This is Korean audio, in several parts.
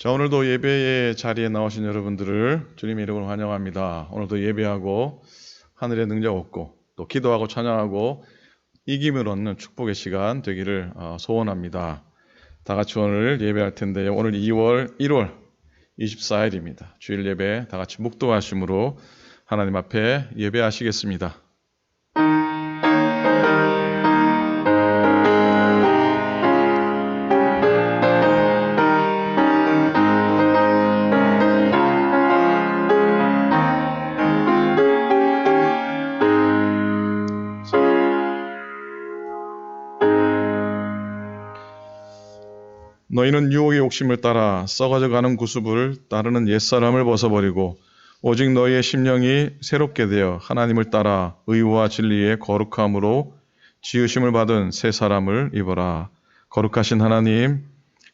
자, 오늘도 예배의 자리에 나오신 여러분들을 주님의 이름으로 환영합니다. 오늘도 예배하고 하늘의 능력 얻고 또 기도하고 찬양하고 이김을 얻는 축복의 시간 되기를 소원합니다. 다 같이 오늘 예배할 텐데요. 오늘 1월 24일입니다. 주일 예배 다 같이 묵도하심으로 하나님 앞에 예배하시겠습니다. 너희는 유혹의 욕심을 따라 썩어져가는 구습을 따르는 옛사람을 벗어버리고 오직 너희의 심령이 새롭게 되어 하나님을 따라 의와 진리의 거룩함으로 지으심을 받은 새 사람을 입어라. 거룩하신 하나님,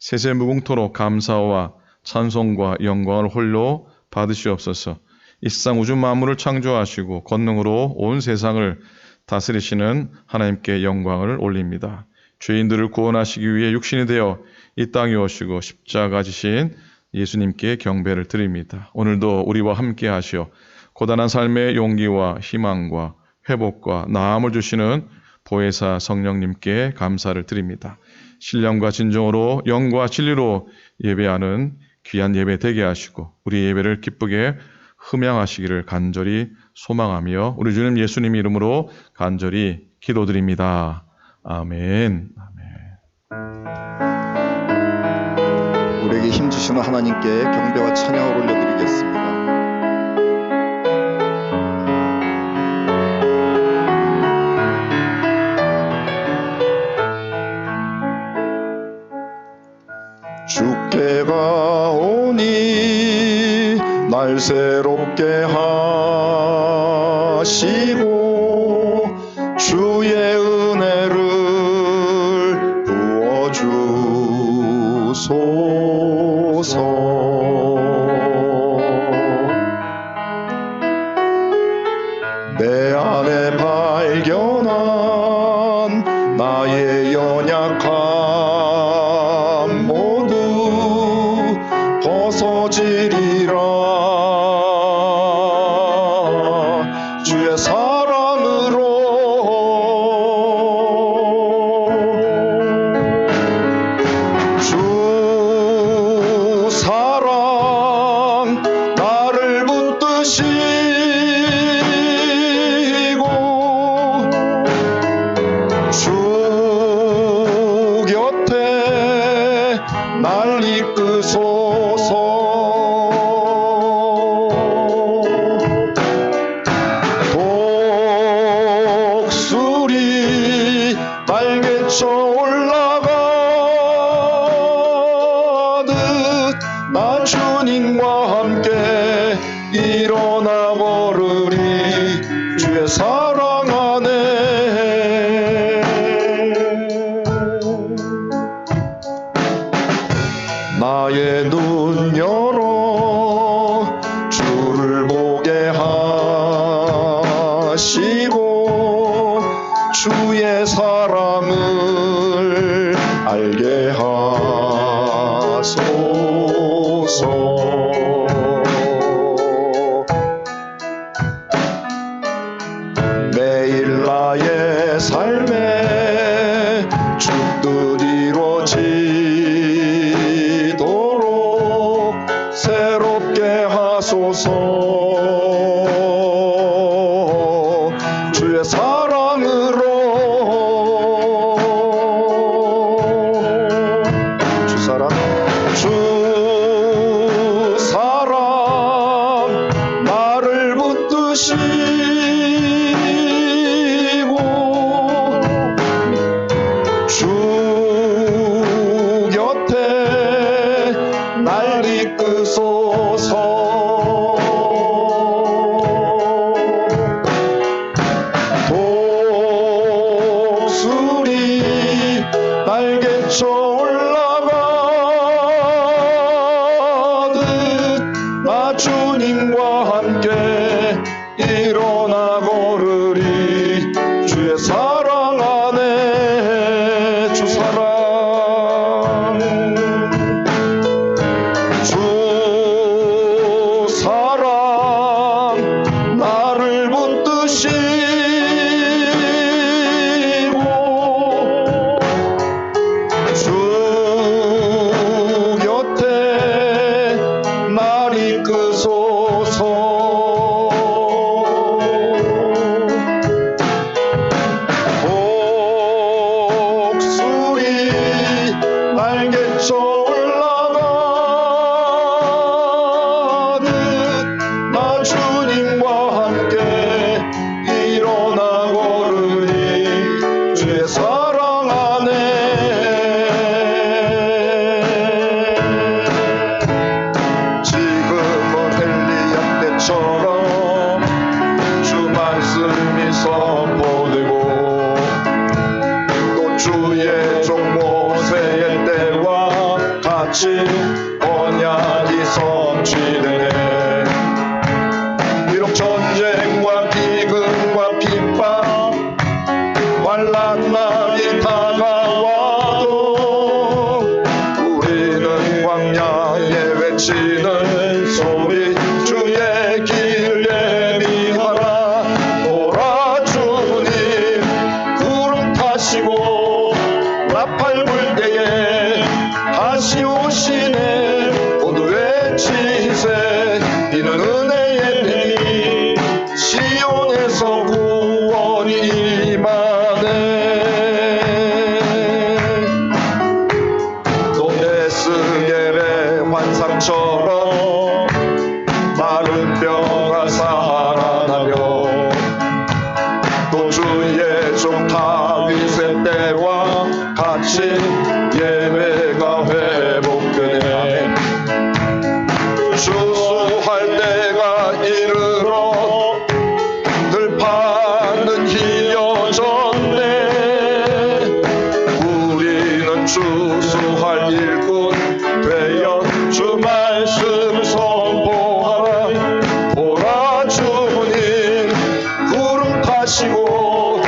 세세 무궁토록 감사와 찬송과 영광을 홀로 받으시옵소서. 이 세상 우주 만물을 창조하시고 권능으로 온 세상을 다스리시는 하나님께 영광을 올립니다. 죄인들을 구원하시기 위해 육신이 되어 이 땅에 오시고 십자가 지신 예수님께 경배를 드립니다. 오늘도 우리와 함께 하시어 고단한 삶의 용기와 희망과 회복과 나음을 주시는 보혜사 성령님께 감사를 드립니다. 신령과 진정으로 영과 진리로 예배하는 귀한 예배 되게 하시고 우리 예배를 기쁘게 흠양하시기를 간절히 소망하며 우리 주님 예수님 이름으로 간절히 기도드립니다. 아멘. 우리에게 힘주시는 하나님께 경배와 찬양을 올려드리겠습니다. 주께 가오니 날 새롭게 하시고 주의 은혜를 부어주소서. 내 안에 발견한 나의 연약함 모두 벗어지리라. 주의 사랑으로 주 사랑 나를 붙드시고 주 곁에 날 이끄소서. 독수리 날개쳐 올라가듯 나 주님과 함께 일어나 걸으리. 주의 사랑 안에 나의 눈 열어 주를 보게 하시고 주의 사랑을 알게 하소서. 매일 나의 삶에 주 뜻 이루어지도록 새롭게 하소서. 주의 사랑으로 주 사랑 나를 붙드시고 주 곁에 날 이끄소서. 독수리 날개쳐 올라가듯 나 주님과 함께 일어나 걸으리. 주의 사랑 안에 주 사랑 같이 언약이 성취되네. 비록 전쟁과 기근과 핍박 환난 날이 다가와도 우리는 광야에 외치는 소리 주의 길 예비하라. 오라 주님 구름 타시고 나팔 불 때에 다시 오시네. 모두 외치세 이는 은혜의 니 시온에서 구원이 임하네. 또 에스겔의 환상처럼 마른 뼈가 살아나며 또 주의 종 다윗의 때와 같이 예배가 회복되네. 추수할 때가 이르러 들판은 희겨졌네. 우리는 추수할 일꾼 되어 주 말씀 선포하라. 보라 주님 구름 타시고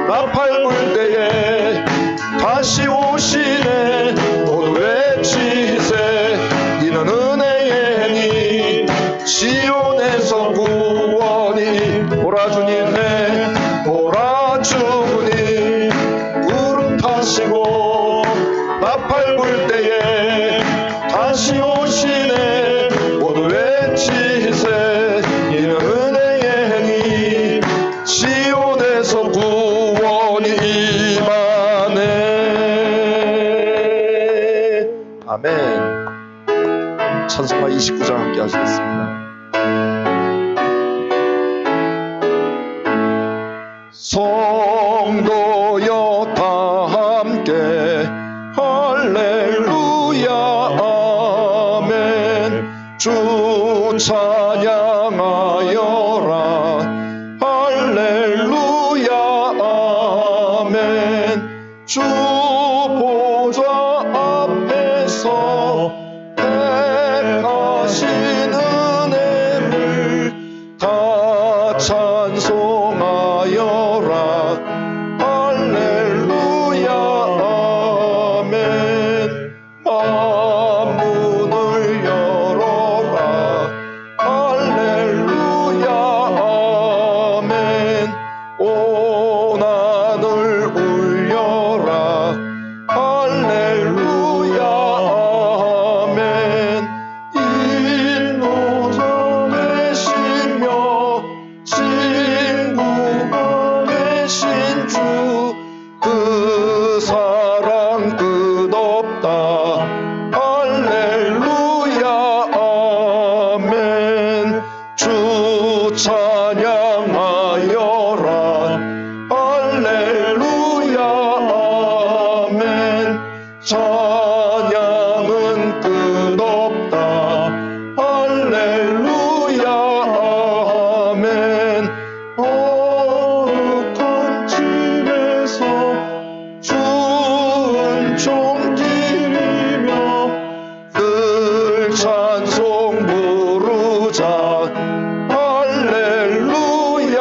나팔 불 때에 다시 오시네. 모두 외치세 이는 은혜의 니 시온에서 구원이. 보라 주님네 보라 주님 구름 타시고 나팔 불 때에 다시 오시네. 모두 외치세 이는 은혜의 니 시온에서 구원이 임하네. 아멘. 찬송가 29장 함께 하시겠습니다. 성도여 다 함께 할렐루야 아멘. 주 찬양하여라 할렐루야 아멘. 주 보좌 앞에서 택하신 은혜를 다 찬송하여라 할렐루야 아멘. 만문을 열어라 할렐루야 아멘. 온 하늘 울려라 할렐루야 아멘. 인도자 되시며 친구가 되신 주 그 사랑 끝없다 할렐루야 아멘. 주 찬양하여라 할렐루야 아멘. 찬양은 끝없다 할렐루야 아멘. 거룩한 집에서 주 은총 드리며 늘 찬송 부르자 할렐루야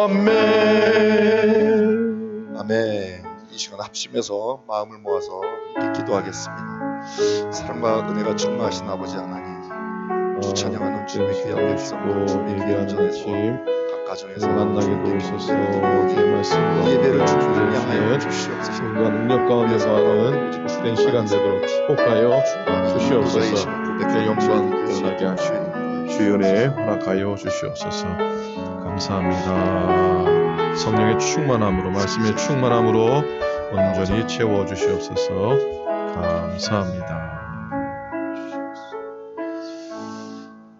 아멘. 아멘. 이 시간 합심해서 마음을 모아서 함께 기도하겠습니다. 사랑과 은혜가 충만하신 아버지 하나님, 주 찬양하는 주님의 귀한 백성들 주님의 귀한 전에서 각 가정에서 만나게 도우소서. 주의 말씀과 예배를 주님을 향하여 하시는 주시옵소서. 순간 능력 가운데 사는 복된 시간 되도록 축복하여 주시옵소서. 내 영광 드러나게 하시고 주의 은혜 허락하여 주시옵소서. 감사합니다. 성령의 충만함으로 말씀의 충만함으로 온전히 채워 주시옵소서. 감사합니다.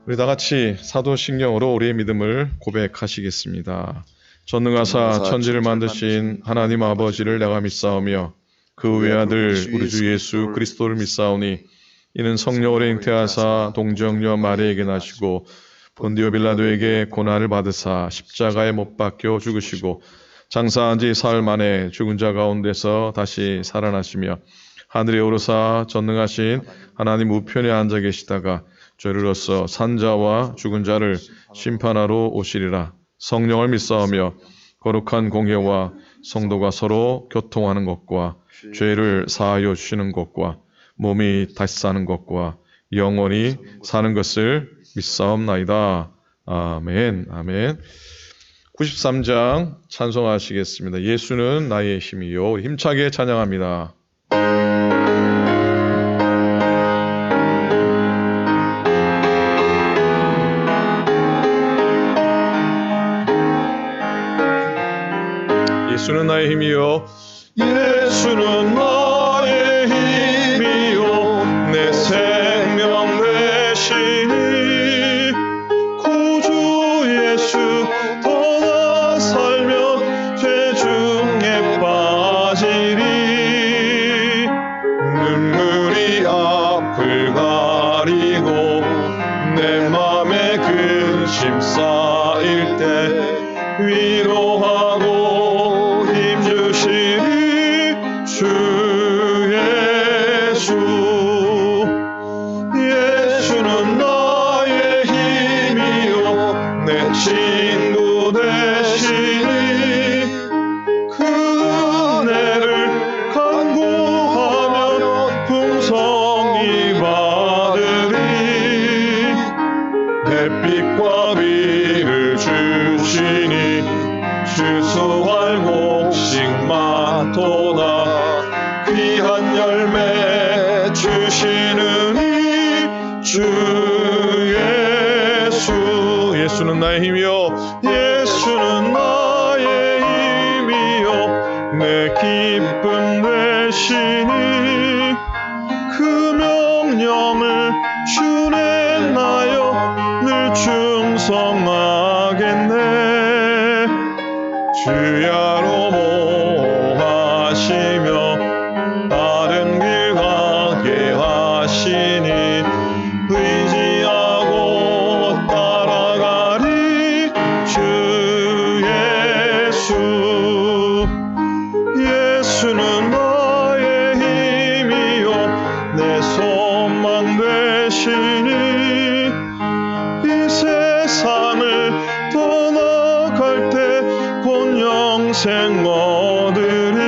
우리 다 같이 사도신경으로 우리의 믿음을 고백하시겠습니다. 전능하사 천지를 만드신 하나님 아버지를 내가 믿사오며 그 외아들 우리 주 예수 그리스도를 믿사오니 이는 성령으로 잉태하사 동정녀 마리아에게 나시고 본디오 빌라도에게 고난을 받으사 십자가에 못 박혀 죽으시고 장사한 지 사흘 만에 죽은 자 가운데서 다시 살아나시며 하늘에 오르사 전능하신 하나님 우편에 앉아 계시다가 죄를로써 산자와 죽은 자를 심판하러 오시리라. 성령을 믿사오며 거룩한 공회와 성도가 서로 교통하는 것과 죄를 사하여 주시는 것과 몸이 다시 사는 것과 영원히 사는 것을 믿사옵나이다. 아멘. 아멘. 93장 찬송하시겠습니다. 예수는 나의 힘이요. 힘차게 찬양합니다. 예수는 나의 힘이요. 예수는 나의 힘이요. 내 생명 되시니 구주 예수 떠나 살면 죄 중에 빠지리. 눈물이 앞을 가리고 내 맘에 근심 쌓일 때 위로하고 주 예수. 예수는 나의 힘이요. 내 친구 되시니 그 은혜를 간구하면 풍성히 받으리. 햇빛과 비를 주시니 주수할 곡식 마토나 귀한 열매 주시느니 주 예수. 예수는 나의 힘이요. 예수는 나의 힘이요. 내 기쁨 되시니 그 명령을 준행하여 늘 충성하겠네. 주야로 모하시며 다른 길 가게 하시니 의지하고 따라가리. 주 예수. 예수는 나의 힘이요. 내 소망 되시니 이 세상을 떠나갈 때 곧 영생 얻으리.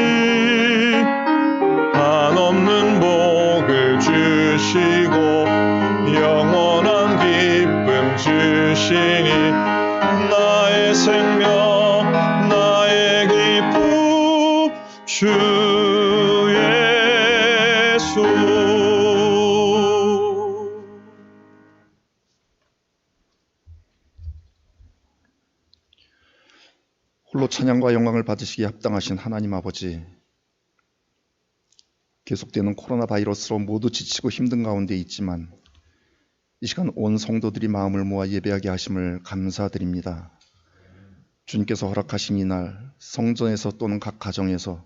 한없는 복을 주시고 영원한 기쁨 주시니 나의 생명 나의 기쁨 주 예수. 홀로 찬양과 영광을 받으시기에 합당하신 하나님 아버지, 계속되는 코로나 바이러스로 모두 지치고 힘든 가운데 있지만 이 시간 온 성도들이 마음을 모아 예배하게 하심을 감사드립니다. 주님께서 허락하신 이날 성전에서 또는 각 가정에서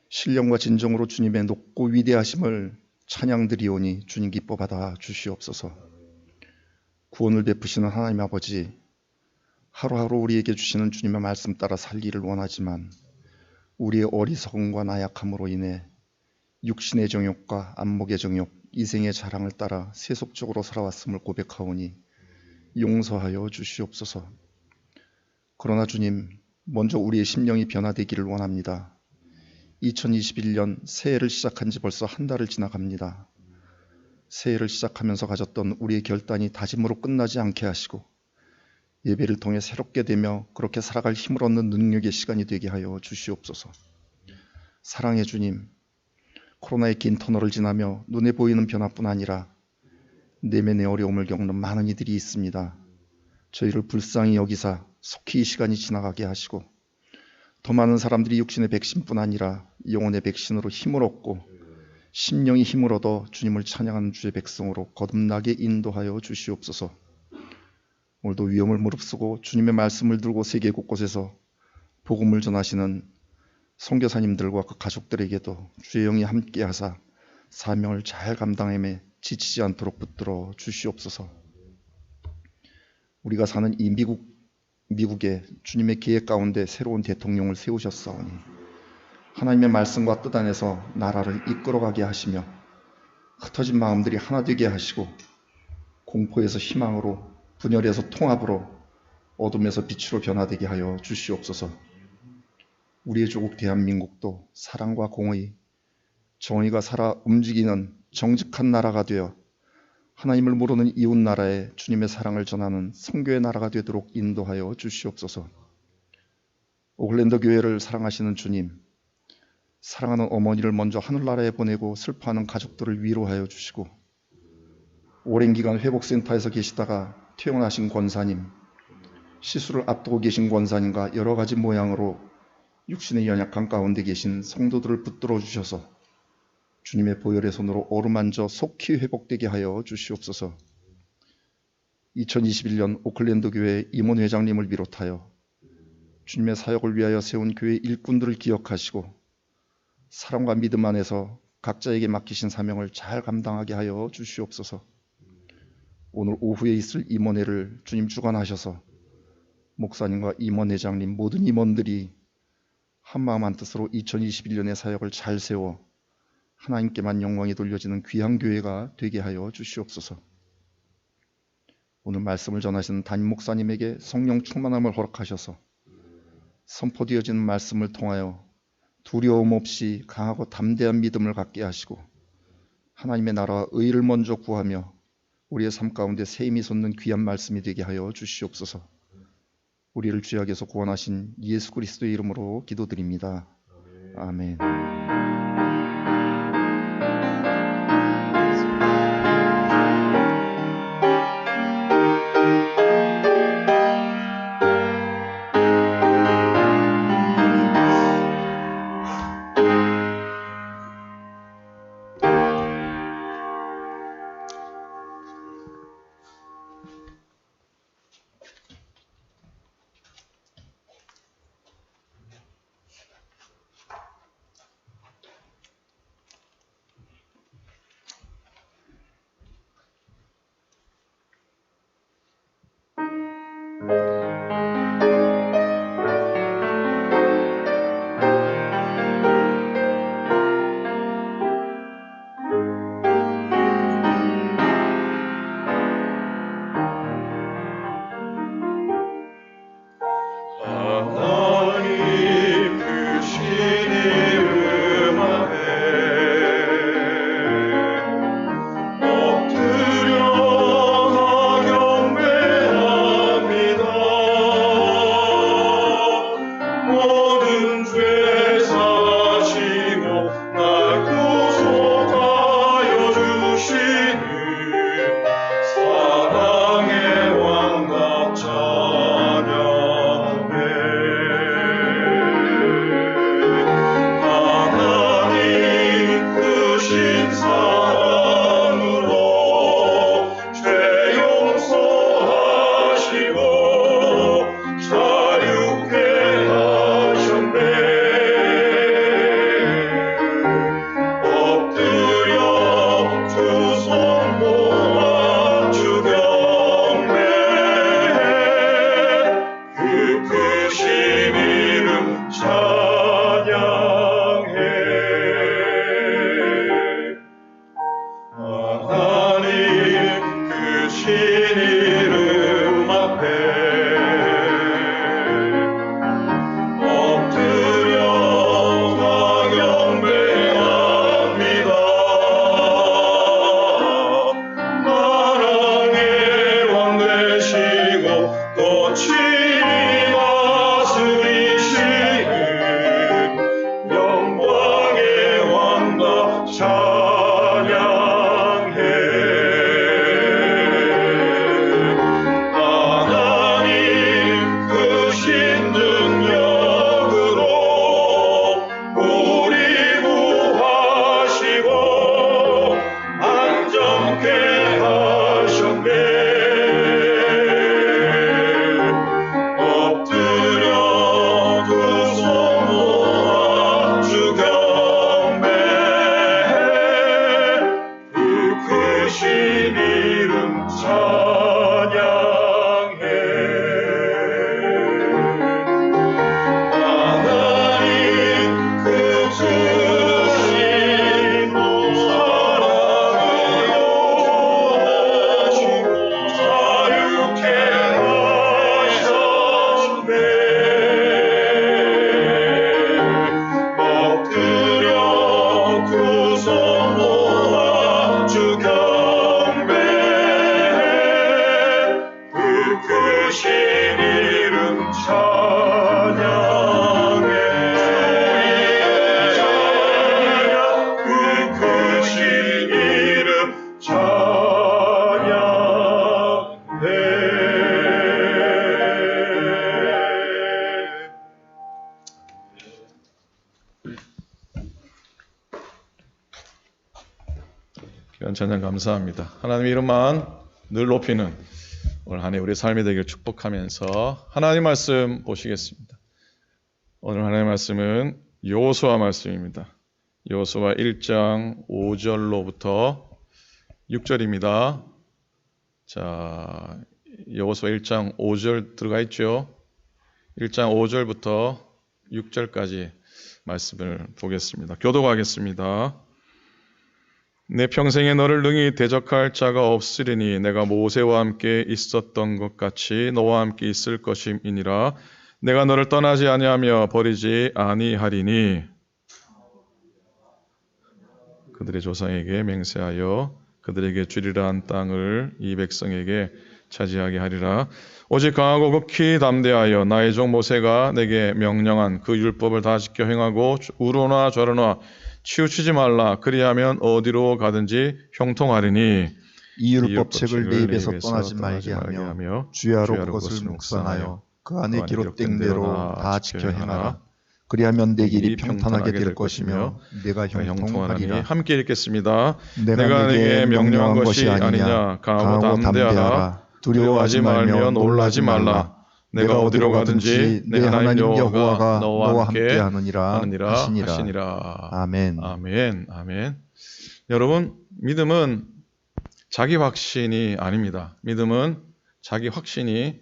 신령과 진정으로 주님의 높고 위대하심을 찬양드리오니 주님 기뻐 받아 주시옵소서. 구원을 베푸시는 하나님 아버지, 하루하루 우리에게 주시는 주님의 말씀 따라 살기를 원하지만 우리의 어리석음과 나약함으로 인해 육신의 정욕과 안목의 정욕, 이생의 자랑을 따라 세속적으로 살아왔음을 고백하오니 용서하여 주시옵소서. 그러나 주님, 먼저 우리의 심령이 변화되기를 원합니다. 2021년 새해를 시작한 지 벌써 한 달을 지나갑니다. 새해를 시작하면서 가졌던 우리의 결단이 다짐으로 끝나지 않게 하시고 예배를 통해 새롭게 되며 그렇게 살아갈 힘을 얻는 능력의 시간이 되게 하여 주시옵소서. 사랑의 주님, 코로나의 긴 터널을 지나며 눈에 보이는 변화뿐 아니라 내면의 어려움을 겪는 많은 이들이 있습니다. 저희를 불쌍히 여기사 속히 이 시간이 지나가게 하시고 더 많은 사람들이 육신의 백신뿐 아니라 영혼의 백신으로 힘을 얻고 심령이 힘을 얻어 주님을 찬양하는 주의 백성으로 거듭나게 인도하여 주시옵소서. 오늘도 위험을 무릅쓰고 주님의 말씀을 들고 세계 곳곳에서 복음을 전하시는 선교사님들과 그 가족들에게도 주의 영이 함께하사 사명을 잘 감당함에 지치지 않도록 붙들어 주시옵소서. 우리가 사는 이 미국에 주님의 계획 가운데 새로운 대통령을 세우셨사오니 하나님의 말씀과 뜻 안에서 나라를 이끌어가게 하시며 흩어진 마음들이 하나 되게 하시고 공포에서 희망으로, 분열에서 통합으로, 어둠에서 빛으로 변화되게 하여 주시옵소서. 우리의 조국 대한민국도 사랑과 공의, 정의가 살아 움직이는 정직한 나라가 되어 하나님을 모르는 이웃 나라에 주님의 사랑을 전하는 선교의 나라가 되도록 인도하여 주시옵소서. 오클랜드 교회를 사랑하시는 주님, 사랑하는 어머니를 먼저 하늘나라에 보내고 슬퍼하는 가족들을 위로하여 주시고, 오랜 기간 회복센터에서 계시다가 퇴원하신 권사님, 시술을 앞두고 계신 권사님과 여러 가지 모양으로 육신의 연약한 가운데 계신 성도들을 붙들어 주셔서 주님의 보혈의 손으로 어루만져 속히 회복되게 하여 주시옵소서. 2021년 오클랜드 교회 임원 회장님을 비롯하여 주님의 사역을 위하여 세운 교회 일꾼들을 기억하시고 사랑과 믿음 안에서 각자에게 맡기신 사명을 잘 감당하게 하여 주시옵소서. 오늘 오후에 있을 임원회를 주님 주관하셔서 목사님과 임원회장님, 모든 임원들이 한마음 한뜻으로 2021년의 사역을 잘 세워 하나님께만 영광이 돌려지는 귀한 교회가 되게 하여 주시옵소서. 오늘 말씀을 전하시는 담임 목사님에게 성령 충만함을 허락하셔서 선포되어지는 말씀을 통하여 두려움 없이 강하고 담대한 믿음을 갖게 하시고 하나님의 나라와 의를 먼저 구하며 우리의 삶 가운데 샘이 솟는 귀한 말씀이 되게 하여 주시옵소서. 우리를 죄악에서 구원하신 예수 그리스도의 이름으로 기도드립니다. 아멘. 찬양해 귀한 찬양 감사합니다. 하나님의 이름만 늘 높이는 오늘 한 해 우리 삶이 되길 축복하면서 하나님 말씀 보시겠습니다. 오늘 하나님의 말씀은 여호수아 말씀입니다. 여호수아 1장 5절로부터 6절입니다. 자, 여호수아 1장 5절 들어가 있죠. 1장 5절부터 6절까지 말씀을 보겠습니다. 교독하겠습니다. 내 평생에 너를 능히 대적할 자가 없으리니 내가 모세와 함께 있었던 것 같이 너와 함께 있을 것임이니라. 내가 너를 떠나지 아니하며 버리지 아니하리니 그들의 조상에게 맹세하여 그들에게 주리라 한 땅을 이 백성에게 차지하게 하리라. 오직 강하고 극히 담대하여 나의 종 모세가 내게 명령한 그 율법을 다 지켜 행하고 우로나 저로나 치우치지 말라. 그리하면 어디로 가든지 형통하리니 이 율법책을 내 입에서 떠나지 말게 하며 주야로 그것을 묵상하여 그 안에 기록된 대로 다 지켜 행하라. 그리하면 내 길이 평탄하게 될 것이며 내가 형통하리라. 함께 읽겠습니다. 내가 내게 명령한 것이 아니냐. 강하고 담대하라. 두려워하지 말며 놀라지 말라. 내가 어디로 가든지 내 하나님 여호와가 너와 함께 하느니라 하시니라. 아멘. 아멘. 아멘. 여러분, 믿음은 자기 확신이 아닙니다. 믿음은 자기 확신이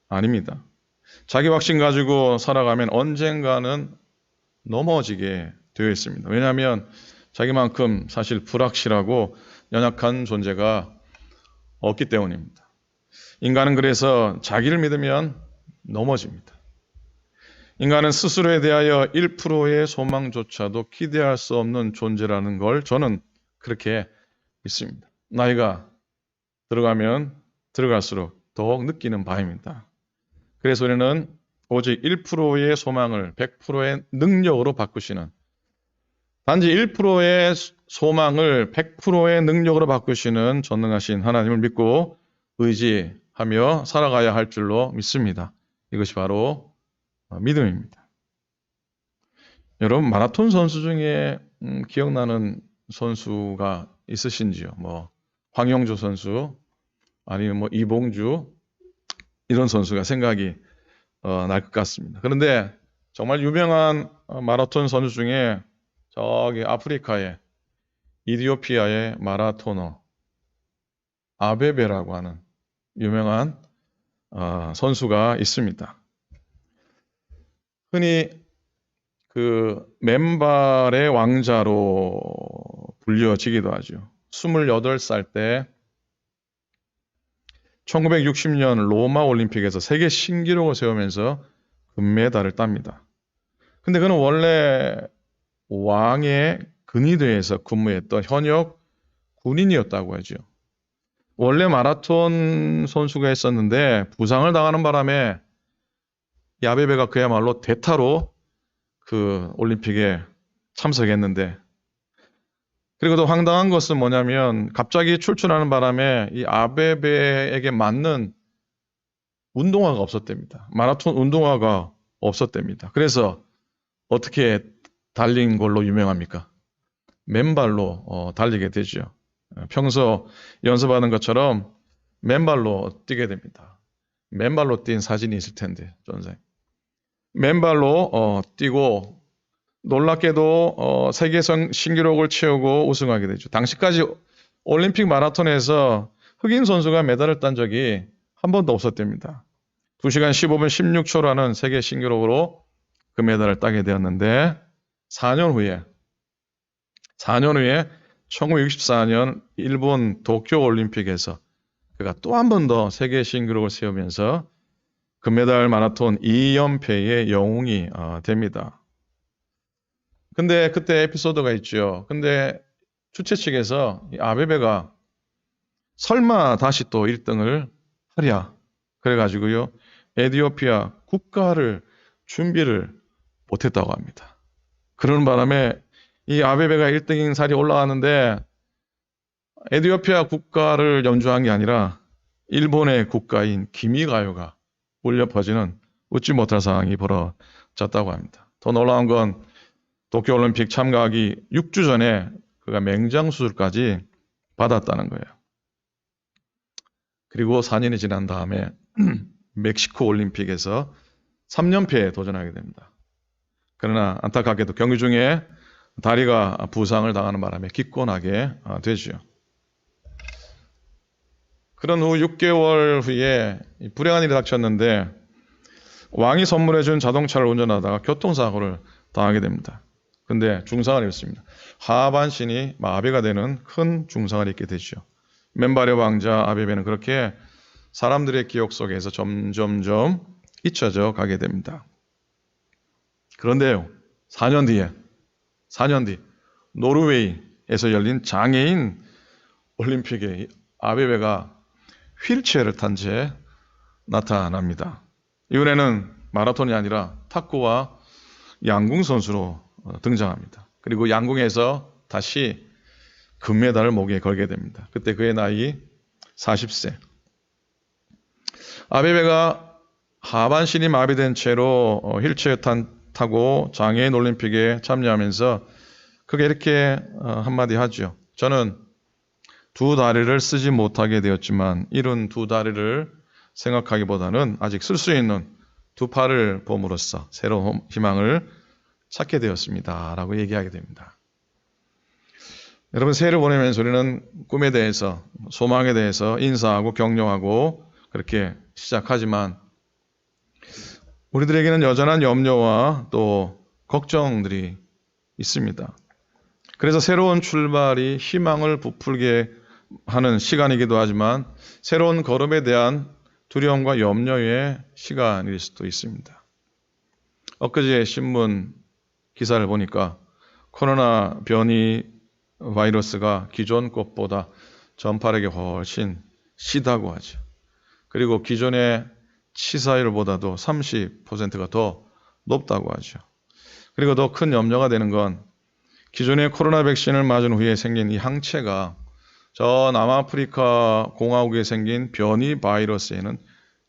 아닙니다. 자기 확신 가지고 살아가면 언젠가는 넘어지게 되어 있습니다. 왜냐하면 자기만큼 사실 불확실하고 연약한 존재가 없기 때문입니다. 인간은 그래서 자기를 믿으면 넘어집니다. 인간은 스스로에 대하여 1%의 소망조차도 기대할 수 없는 존재라는 걸 저는 그렇게 믿습니다. 나이가 들어가면 들어갈수록 더욱 느끼는 바입니다. 그래서 우리는 오직 1%의 소망을 100%의 능력으로 바꾸시는, 단지 1%의 소망을 100%의 능력으로 바꾸시는 전능하신 하나님을 믿고 의지하며 살아가야 할 줄로 믿습니다. 이것이 바로 믿음입니다. 여러분, 마라톤 선수 중에 기억나는 선수가 있으신지요? 황영조 선수, 아니면 이봉주, 이런 선수가 생각이 날 것 같습니다. 그런데 정말 유명한 마라톤 선수 중에 저기 아프리카의 이디오피아의 마라토너 아베베라고 하는 유명한 선수가 있습니다. 흔히 그 맨발의 왕자로 불려지기도 하죠. 28살 때 1960년 로마 올림픽에서 세계 신기록을 세우면서 금메달을 땁니다. 근데 그는 원래 왕의 근위대에서 근무했던 현역 군인이었다고 하죠. 원래 마라톤 선수가 있었는데 부상을 당하는 바람에 야베베가 그야말로 대타로 그 올림픽에 참석했는데, 그리고 더 황당한 것은 뭐냐면 갑자기 출전하는 바람에 이 아베베에게 맞는 운동화가 없었답니다. 마라톤 운동화가 없었답니다. 그래서 어떻게 달린 걸로 유명합니까? 맨발로 달리게 되죠. 평소 연습하는 것처럼 맨발로 뛰게 됩니다. 맨발로 뛴 사진이 있을 텐데, 전생. 맨발로 뛰고 놀랍게도 세계 신기록을 채우고 우승하게 되죠. 당시까지 올림픽 마라톤에서 흑인 선수가 메달을 딴 적이 한 번도 없었답니다. 2시간 15분 16초라는 세계 신기록으로 그 메달을 따게 되었는데 4년 후에 1964년 일본 도쿄 올림픽에서 그가 또 한 번 더 세계 신기록을 세우면서 금메달 마라톤 2연패의 영웅이 됩니다. 근데 그때 에피소드가 있죠. 근데 주최 측에서 이 아베베가 설마 다시 또 1등을 하랴 그래가지고요, 에티오피아 국가를 준비를 못했다고 합니다. 그런 바람에 이 아베베가 1등인 살이 올라가는데 에티오피아 국가를 연주한 게 아니라 일본의 국가인 기미가요가 울려 퍼지는 웃지 못할 상황이 벌어졌다고 합니다. 더 놀라운 건 도쿄올림픽 참가하기 6주 전에 그가 맹장수술까지 받았다는 거예요. 그리고 4년이 지난 다음에 멕시코 올림픽에서 3연패에 도전하게 됩니다. 그러나 안타깝게도 경기 중에 다리가 부상을 당하는 바람에 기권하게 되죠. 그런 후 6개월 후에 불행한 일이 닥쳤는데 왕이 선물해준 자동차를 운전하다가 교통사고를 당하게 됩니다. 근데 중상을 입었습니다. 하반신이 마비가 되는 큰 중상을 입게 되죠. 맨발의 왕자 아베베는 그렇게 사람들의 기억 속에서 점점점 잊혀져 가게 됩니다. 그런데요, 4년 뒤 노르웨이에서 열린 장애인 올림픽에 아베베가 휠체어를 탄 채 나타납니다. 이번에는 마라톤이 아니라 탁구와 양궁 선수로 등장합니다. 그리고 양궁에서 다시 금메달을 목에 걸게 됩니다. 그때 그의 나이 40세. 아베베가 하반신이 마비된 채로 휠체어 타고 장애인 올림픽에 참여하면서 그게 이렇게 한마디 하죠. 저는 두 다리를 쓰지 못하게 되었지만 잃은 두 다리를 생각하기보다는 아직 쓸 수 있는 두 팔을 봄으로써 새로운 희망을 찾게 되었습니다. 라고 얘기하게 됩니다. 여러분, 새해를 보내면서 우리는 꿈에 대해서, 소망에 대해서 인사하고 격려하고 그렇게 시작하지만 우리들에게는 여전한 염려와 또 걱정들이 있습니다. 그래서 새로운 출발이 희망을 부풀게 하는 시간이기도 하지만 새로운 걸음에 대한 두려움과 염려의 시간일 수도 있습니다. 엊그제 신문 기사를 보니까 코로나 변이 바이러스가 기존 것보다 전파력이 훨씬 시다고 하죠. 그리고 기존의 치사율보다도 30%가 더 높다고 하죠. 그리고 더 큰 염려가 되는 건 기존의 코로나 백신을 맞은 후에 생긴 이 항체가 저 남아프리카 공화국에 생긴 변이 바이러스에는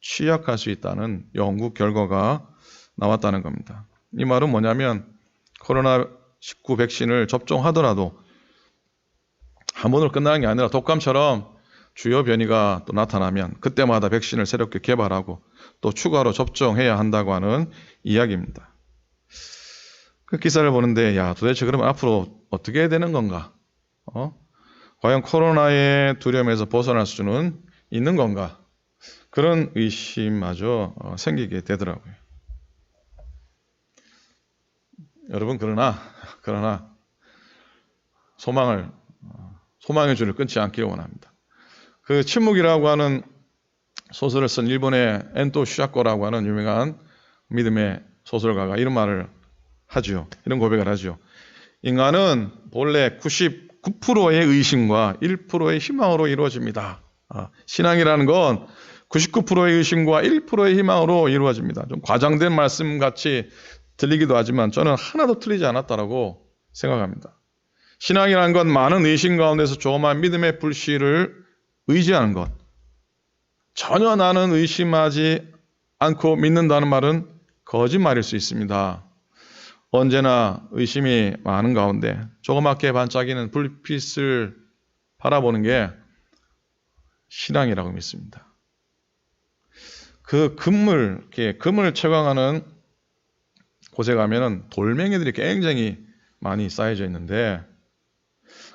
취약할 수 있다는 연구 결과가 나왔다는 겁니다. 이 말은 뭐냐면 코로나19 백신을 접종하더라도 한 번으로 끝나는 게 아니라 독감처럼 주요 변이가 또 나타나면 그때마다 백신을 새롭게 개발하고 또 추가로 접종해야 한다고 하는 이야기입니다. 그 기사를 보는데 도대체 그러면 앞으로 어떻게 해야 되는 건가? 과연 코로나의 두려움에서 벗어날 수는 있는 건가? 그런 의심마저 생기게 되더라고요. 여러분, 그러나 소망의 줄을 끊지 않기를 원합니다. 그 침묵이라고 하는 소설을 쓴 일본의 엔토 슈자코라고 하는 유명한 믿음의 소설가가 이런 말을 하죠. 이런 고백을 하죠. 인간은 본래 99%의 의심과 1%의 희망으로 이루어집니다. 신앙이라는 건 99%의 의심과 1%의 희망으로 이루어집니다. 좀 과장된 말씀 같이 들리기도 하지만 저는 하나도 틀리지 않았다라고 생각합니다. 신앙이라는 건 많은 의심 가운데서 조그만 믿음의 불씨를 의지하는 것. 전혀 나는 의심하지 않고 믿는다는 말은 거짓말일 수 있습니다. 언제나 의심이 많은 가운데 조그맣게 반짝이는 불빛을 바라보는 게 신앙이라고 믿습니다. 그 금을 채광하는 곳에 가면은 돌멩이들이 굉장히 많이 쌓여져 있는데,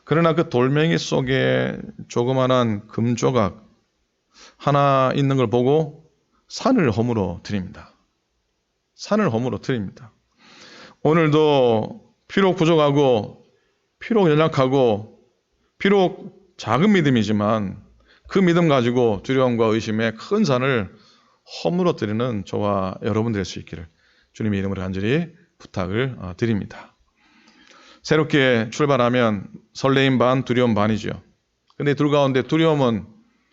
그러나 그 돌멩이 속에 조그만한 금조각 하나 있는 걸 보고 산을 허물어 드립니다. 산을 허물어 드립니다. 오늘도 비록 부족하고 비록 연약하고 비록 작은 믿음이지만 그 믿음 가지고 두려움과 의심의 큰 산을 허물어 드리는 저와 여러분 될 수 있기를 주님의 이름으로 간절히 부탁을 드립니다. 새롭게 출발하면 설레임 반 두려움 반이죠. 근데 둘 가운데 두려움은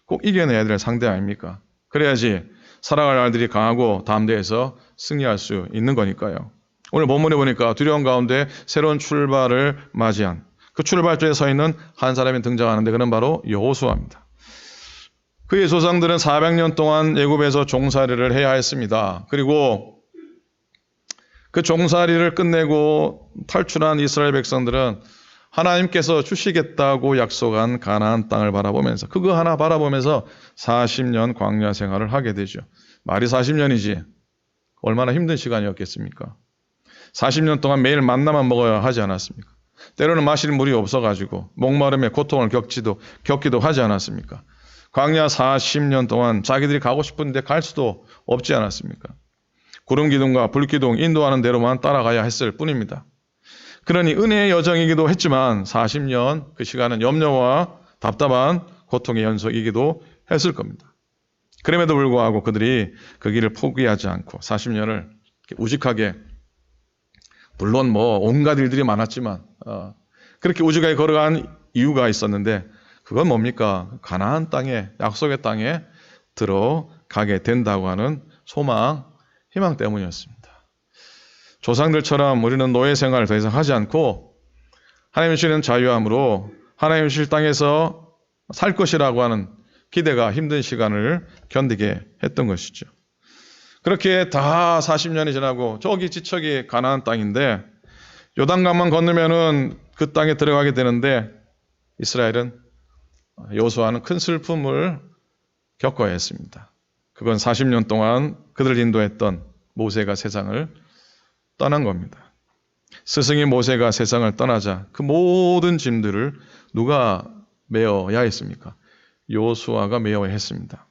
꼭 이겨내야 될 상대 아닙니까? 그래야지 살아갈 날들이 강하고 담대해서 승리할 수 있는 거니까요. 오늘 본문에 보니까 두려움 가운데 새로운 출발을 맞이한 그 출발점에 서 있는 한 사람이 등장하는데 그는 바로 여호수아입니다. 그의 조상들은 400년 동안 애굽에서 종살이를 해야 했습니다. 그리고 그 종살이를 끝내고 탈출한 이스라엘 백성들은 하나님께서 주시겠다고 약속한 가나안 땅을 바라보면서 그거 하나 바라보면서 40년 광야 생활을 하게 되죠. 말이 40년이지 얼마나 힘든 시간이었겠습니까? 40년 동안 매일 만나만 먹어야 하지 않았습니까? 때로는 마실 물이 없어가지고 목마름에 고통을 겪기도 하지 않았습니까? 광야 40년 동안 자기들이 가고 싶은데 갈 수도 없지 않았습니까? 구름 기둥과 불 기둥 인도하는 대로만 따라가야 했을 뿐입니다. 그러니 은혜의 여정이기도 했지만 40년 그 시간은 염려와 답답한 고통의 연속이기도 했을 겁니다. 그럼에도 불구하고 그들이 그 길을 포기하지 않고 40년을 우직하게 물론 뭐 온갖 일들이 많았지만 그렇게 우직하게 걸어간 이유가 있었는데 그건 뭡니까? 가나안 땅에 약속의 땅에 들어가게 된다고 하는 소망, 희망 때문이었습니다. 조상들처럼 우리는 노예 생활을 더 이상 하지 않고 하나님 주시는 자유함으로 하나님 주실 땅에서 살 것이라고 하는 기대가 힘든 시간을 견디게 했던 것이죠. 그렇게 다 40년이 지나고 저기 지척이 가나안 땅인데 요단강만 건너면은 그 땅에 들어가게 되는데 이스라엘은 여호수아는 큰 슬픔을 겪어야 했습니다. 그건 40년 동안 그들을 인도했던 모세가 세상을 떠난 겁니다. 스승인 모세가 세상을 떠나자 그 모든 짐들을 누가 메어야 했습니까? 여호수아가 메어야 했습니다.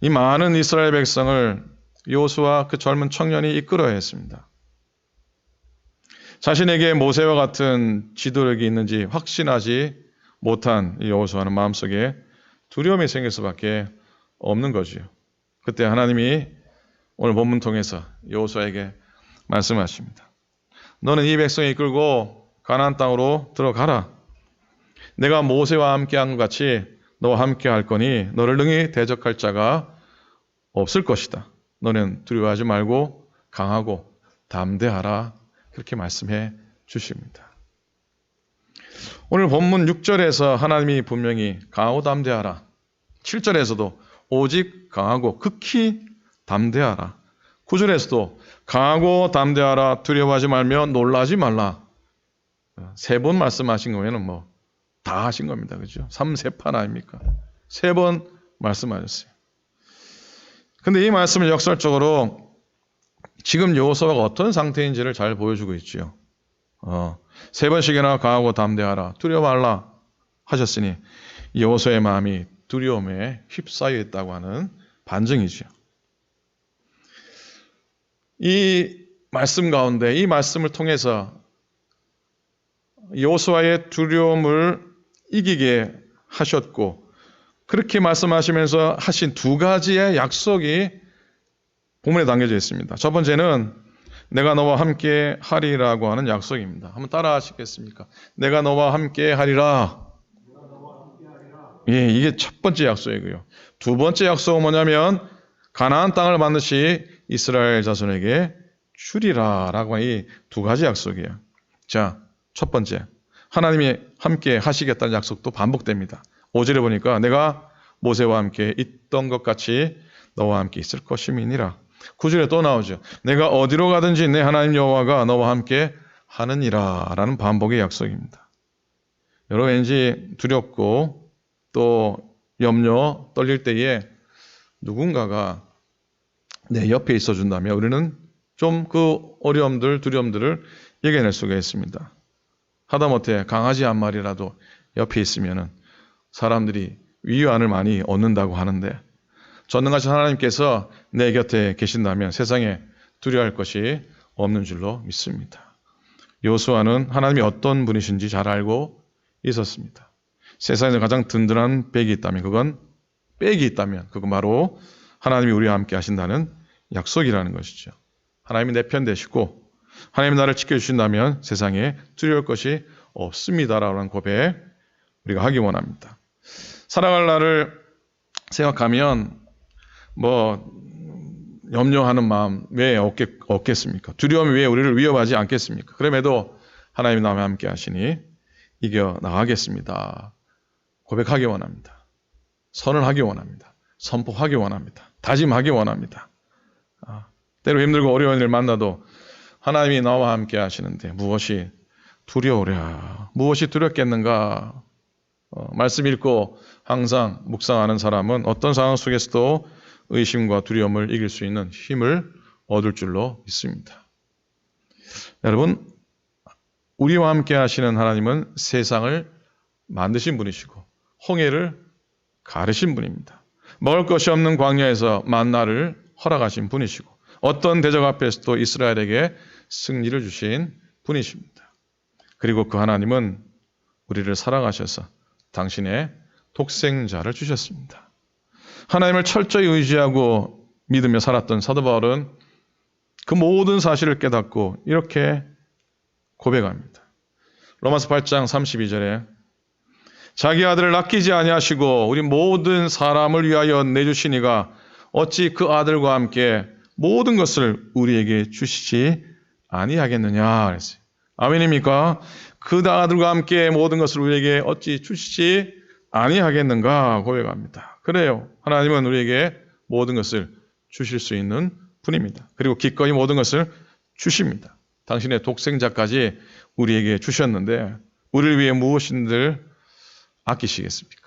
이 많은 이스라엘 백성을 여호수아 그 젊은 청년이 이끌어야 했습니다. 자신에게 모세와 같은 지도력이 있는지 확신하지 못한 이 여호수아는 마음속에 두려움이 생길 수밖에 없는 거지요. 그때 하나님이 오늘 본문 통해서 여호수아에게 말씀하십니다. 너는 이 백성을 이끌고 가나안 땅으로 들어가라. 내가 모세와 함께한 것 같이 너와 함께 할 거니 너를 능히 대적할 자가 없을 것이다. 너는 두려워하지 말고 강하고 담대하라. 그렇게 말씀해 주십니다. 오늘 본문 6절에서 하나님이 분명히 강하고 담대하라. 7절에서도 오직 강하고 극히 담대하라. 9절에서도 강하고 담대하라. 두려워하지 말며 놀라지 말라. 3번 말씀하신 거에는 뭐 다 하신 겁니다. 그죠? 3세판 아닙니까? 3번 말씀하셨어요. 근데 이 말씀은 역설적으로 지금 여호수아가 어떤 상태인지를 잘 보여주고 있죠. 3번씩이나 강하고 담대하라. 두려워 말라 하셨으니 여호수아의 마음이 두려움에 휩싸여 있다고 하는 반증이죠. 이 말씀 가운데 이 말씀을 통해서 여호수아의 두려움을 이기게 하셨고 그렇게 말씀하시면서 하신 2가지의 약속이 본문에 담겨져 있습니다. 첫 번째는 내가 너와 함께 하리라고 하는 약속입니다. 한번 따라 하시겠습니까? 내가 너와 함께 하리라. 예, 이게 첫 번째 약속이고요. 2번째 약속은 뭐냐면 가나안 땅을 반드시 이스라엘 자손에게 주리라라고 하는 이 2가지 약속이에요. 자, 첫 번째. 하나님이 함께 하시겠다는 약속도 반복됩니다. 5절에 보니까 내가 모세와 함께 있던 것 같이 너와 함께 있을 것임이니라. 9절에 또 나오죠. 내가 어디로 가든지 내 하나님 여호와가 너와 함께 하느니라 라는 반복의 약속입니다. 여러분 왠지 두렵고 또 염려 떨릴 때에 누군가가 내 옆에 있어준다면 우리는 좀 그 어려움들 두려움들을 이겨낼 수가 있습니다. 하다못해 강아지 한 마리라도 옆에 있으면 사람들이 위안을 많이 얻는다고 하는데 전능하신 하나님께서 내 곁에 계신다면 세상에 두려워할 것이 없는 줄로 믿습니다. 여호수아는 하나님이 어떤 분이신지 잘 알고 있었습니다. 세상에서 가장 든든한 백이 있다면 백이 있다면 그건 바로 하나님이 우리와 함께 하신다는 약속이라는 것이죠. 하나님이 내 편 되시고 하나님이 나를 지켜주신다면 세상에 두려울 것이 없습니다라는 고백 우리가 하기 원합니다. 살아갈 날을 생각하면 뭐 염려하는 마음 왜 없겠습니까? 두려움이 왜 우리를 위협하지 않겠습니까? 그럼에도 하나님이 나와 함께 하시니 이겨나가겠습니다. 고백하기 원합니다. 선언하기 원합니다. 선포하기 원합니다. 다짐하기 원합니다. 때로 힘들고 어려운 일을 만나도 하나님이 나와 함께 하시는데 무엇이 두려우랴. 무엇이 두렵겠는가? 말씀 읽고 항상 묵상하는 사람은 어떤 상황 속에서도 의심과 두려움을 이길 수 있는 힘을 얻을 줄로 믿습니다. 여러분, 우리와 함께 하시는 하나님은 세상을 만드신 분이시고 홍해를 가르신 분입니다. 먹을 것이 없는 광야에서 만나를 허락하신 분이시고 어떤 대적 앞에서도 이스라엘에게 승리를 주신 분이십니다. 그리고 그 하나님은 우리를 사랑하셔서 당신의 독생자를 주셨습니다. 하나님을 철저히 의지하고 믿으며 살았던 사도 바울은 그 모든 사실을 깨닫고 이렇게 고백합니다. 로마서 8장 32절에 자기 아들을 아끼지 아니하시고 우리 모든 사람을 위하여 내주시니가 어찌 그 아들과 함께 모든 것을 우리에게 주시지 아니하겠느냐 그랬어요. 아멘입니까? 그 아들과 함께 모든 것을 우리에게 어찌 주시지 아니하겠는가 고백합니다. 그래요. 하나님은 우리에게 모든 것을 주실 수 있는 분입니다. 그리고 기꺼이 모든 것을 주십니다. 당신의 독생자까지 우리에게 주셨는데 우리를 위해 무엇인들 아끼시겠습니까?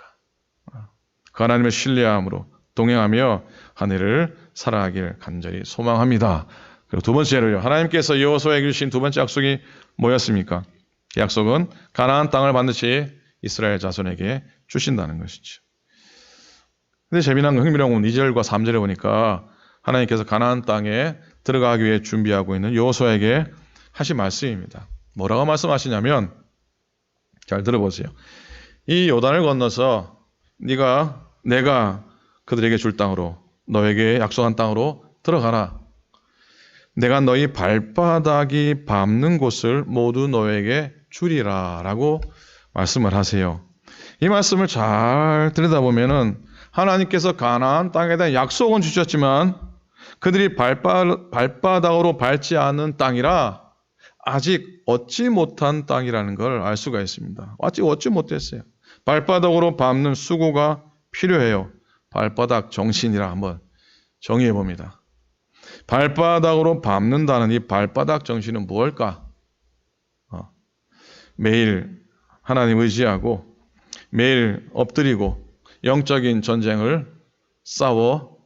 그 하나님을 신뢰함으로 동행하며 한 해를 살아가길 간절히 소망합니다. 그리고 두 번째로요. 하나님께서 여호수아에게 주신 두 번째 약속이 뭐였습니까? 그 약속은 가나안 땅을 반드시 이스라엘 자손에게 주신다는 것이죠. 근데 재미난 건 흥미로운 건 2절과 3절에 보니까 하나님께서 가나안 땅에 들어가기 위해 준비하고 있는 여호수아에게 하신 말씀입니다. 뭐라고 말씀하시냐면 잘 들어보세요. 이 요단을 건너서 내가 그들에게 줄 땅으로 너에게 약속한 땅으로 들어가라. 내가 너희 발바닥이 밟는 곳을 모두 너에게 주리라 라고 말씀을 하세요. 이 말씀을 잘 들여다보면은 하나님께서 가나안 땅에 대한 약속은 주셨지만 그들이 발바닥으로 밟지 않은 땅이라 아직 얻지 못한 땅이라는 걸 알 수가 있습니다. 아직 얻지 못했어요. 발바닥으로 밟는 수고가 필요해요. 발바닥 정신이라 한번 정의해 봅니다. 발바닥으로 밟는다는 이 발바닥 정신은 무엇일까? 매일 하나님 의지하고 매일 엎드리고 영적인 전쟁을 싸워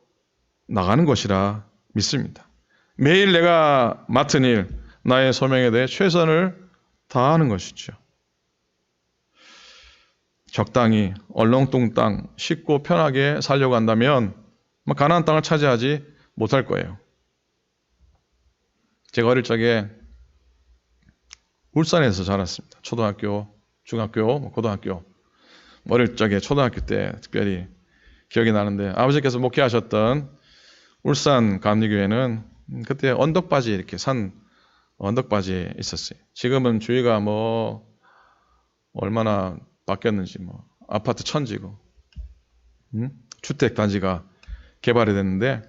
나가는 것이라 믿습니다. 매일 내가 맡은 일, 나의 소명에 대해 최선을 다하는 것이죠. 적당히 얼렁뚱땅 쉽고 편하게 살려고 한다면 가나안 땅을 차지하지 못할 거예요. 제가 어릴 적에 울산에서 자랐습니다. 초등학교, 중학교, 고등학교. 어릴 적에 초등학교 때 특별히 기억이 나는데 아버지께서 목회하셨던 울산 감리교회는 그때 언덕바지 이렇게 산 언덕바지에 있었어요. 지금은 주위가 얼마나 바뀌었는지 아파트 천지고 주택 단지가 개발이 됐는데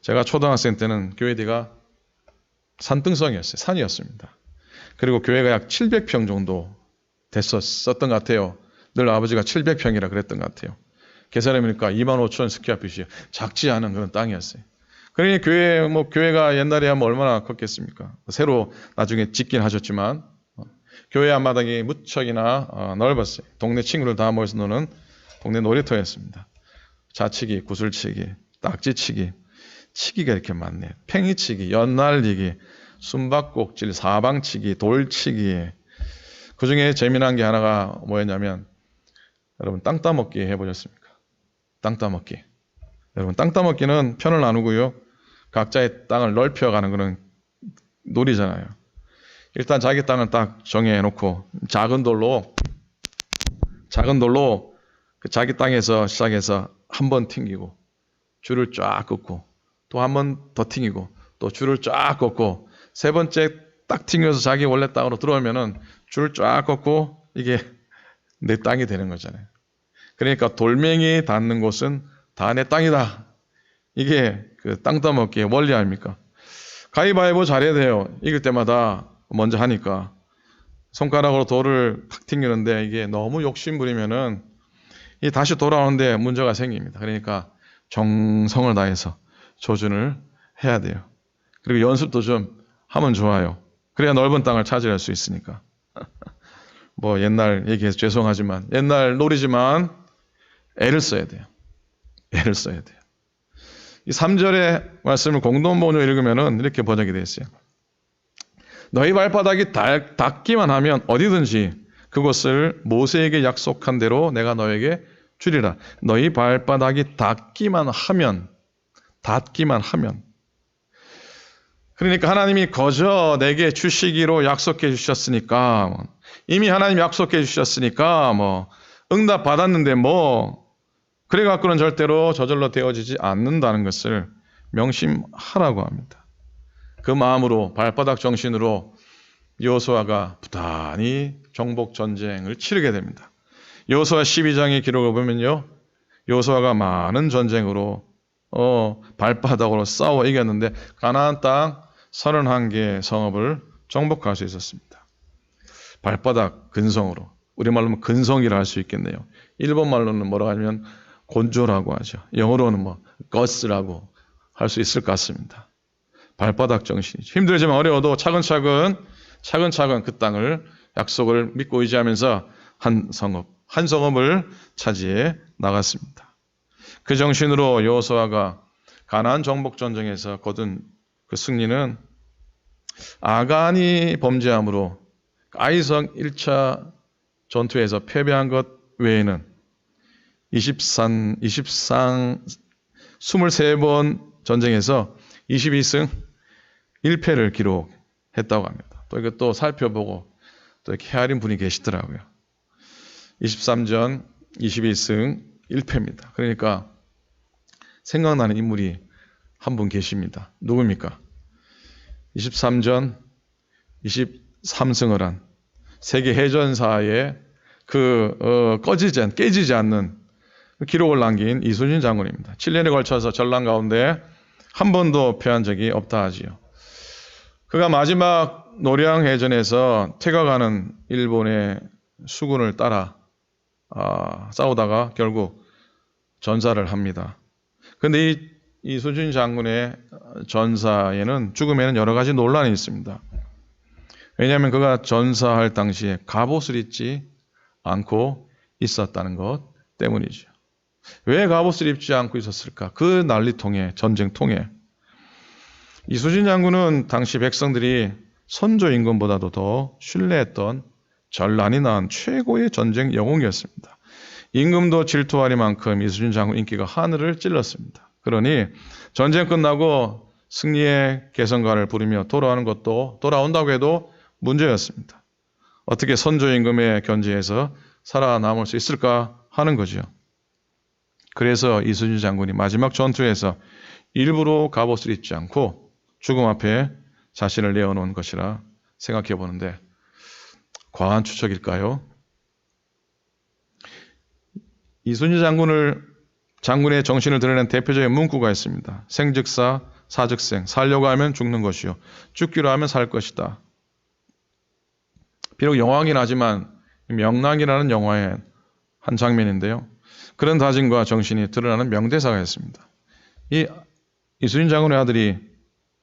제가 초등학생 때는 교회 뒤가 산등성이었어요. 산이었습니다. 그리고 교회가 약 700평 정도 됐었던 것 같아요. 늘 아버지가 700평이라 그랬던 것 같아요. 계산해보니까 25,000 스퀘어핏이 작지 않은 그런 땅이었어요. 그러니 교회가 옛날에 하면 얼마나 컸겠습니까? 새로 나중에 짓긴 하셨지만 교회 앞마당이 무척이나 넓었어요. 동네 친구들 다 모여서 노는 동네 놀이터였습니다. 자치기, 구슬치기, 딱지치기, 치기가 이렇게 많네요. 팽이치기, 연날리기, 숨바꼭질, 사방치기, 돌치기. 그중에 재미난 게 하나가 뭐였냐면 여러분 땅 따먹기 해보셨습니까? 땅 따먹기. 여러분 땅 따먹기는 편을 나누고요. 각자의 땅을 넓혀가는 그런 놀이잖아요. 일단 자기 땅을 딱 정해놓고 작은 돌로 그 자기 땅에서 시작해서 한 번 튕기고 줄을 쫙 긋고 또 한 번 더 튕기고 또 줄을 쫙 긋고 세 번째 딱 튕겨서 자기 원래 땅으로 들어오면은 줄을 쫙 긋고 이게 내 땅이 되는 거잖아요. 그러니까 돌멩이 닿는 곳은 다 내 땅이다. 이게 그 땅 따먹기의 원리 아닙니까? 가위바위보 잘해야 돼요. 이길 때마다 먼저 하니까. 손가락으로 돌을 탁 튕기는데 이게 너무 욕심부리면은 이 다시 돌아오는데 문제가 생깁니다. 그러니까 정성을 다해서 조준을 해야 돼요. 그리고 연습도 좀 하면 좋아요. 그래야 넓은 땅을 차지할 수 있으니까. 뭐 옛날 얘기해서 죄송하지만 옛날 놀이지만 애를 써야 돼요. 애를 써야 돼요. 이 3절의 말씀을 공동번호 읽으면은 이렇게 번역이 되어 있어요. 너희 발바닥이 닿기만 하면 어디든지 그곳을 모세에게 약속한 대로 내가 너에게 주리라. 너희 발바닥이 닿기만 하면. 그러니까 하나님이 거저 내게 주시기로 약속해 주셨으니까, 이미 하나님이 약속해 주셨으니까 응답 받았는데 그래 갖고는 절대로 저절로 되어지지 않는다는 것을 명심하라고 합니다. 그 마음으로 발바닥 정신으로 여호수아가 부단히 정복 전쟁을 치르게 됩니다. 여호수아 12장의 기록을 보면요, 여호수아가 많은 전쟁으로 발바닥으로 싸워 이겼는데 가나안 땅 31개의 성읍을 정복할 수 있었습니다. 발바닥 근성으로, 우리말로 근성이라 할 수 있겠네요. 일본말로는 뭐라고 하냐면 곤조라고 하죠. 영어로는 거스라고 할 수 있을 것 같습니다. 발바닥 정신이죠. 힘들지만 어려워도 차근차근 그 땅을, 약속을 믿고 의지하면서 한 성읍을 차지해 나갔습니다. 그 정신으로 여호수아가 가나안 정복 전쟁에서 거둔 그 승리는 아간이 범죄함으로 아이성 1차 전투에서 패배한 것 외에는 23번 전쟁에서 22승 1패를 기록했다고 합니다. 또 이것도 살펴보고 또 이렇게 헤아린 분이 계시더라고요. 23전 22승 1패입니다. 그러니까 생각나는 인물이 한 분 계십니다. 누굽니까? 23전 23승을 한 세계 해전사의 깨지지 않는 기록을 남긴 이순신 장군입니다. 7년에 걸쳐서 전란 가운데 한 번도 패한 적이 없다 하지요. 그가 마지막 노량해전에서 퇴각하는 일본의 수군을 따라 싸우다가 결국 전사를 합니다. 그런데 이 이순신 장군의 전사에는, 죽음에는 여러 가지 논란이 있습니다. 왜냐하면 그가 전사할 당시에 갑옷을 입지 않고 있었다는 것 때문이죠. 왜 갑옷을 입지 않고 있었을까? 그 난리통에, 전쟁통에. 이순신 장군은 당시 백성들이 선조 임금보다도 더 신뢰했던 전란이 낳은 최고의 전쟁 영웅이었습니다. 임금도 질투하리만큼 이순신 장군 인기가 하늘을 찔렀습니다. 그러니 전쟁 끝나고 승리의 개성가를 부르며 돌아온다고 해도 문제였습니다. 어떻게 선조 임금의 견제에서 살아남을 수 있을까 하는 거죠. 그래서 이순신 장군이 마지막 전투에서 일부러 갑옷을 입지 않고 죽음 앞에 자신을 내어놓은 것이라 생각해 보는데 과한 추측일까요? 이순신 장군의 정신을 드러낸 대표적인 문구가 있습니다. 생즉사, 사즉생, 살려고 하면 죽는 것이요, 죽기로 하면 살 것이다. 비록 영화긴 하지만 명랑이라는 영화의 한 장면인데요. 그런 다짐과 정신이 드러나는 명대사가 있습니다. 이순신 장군의 아들이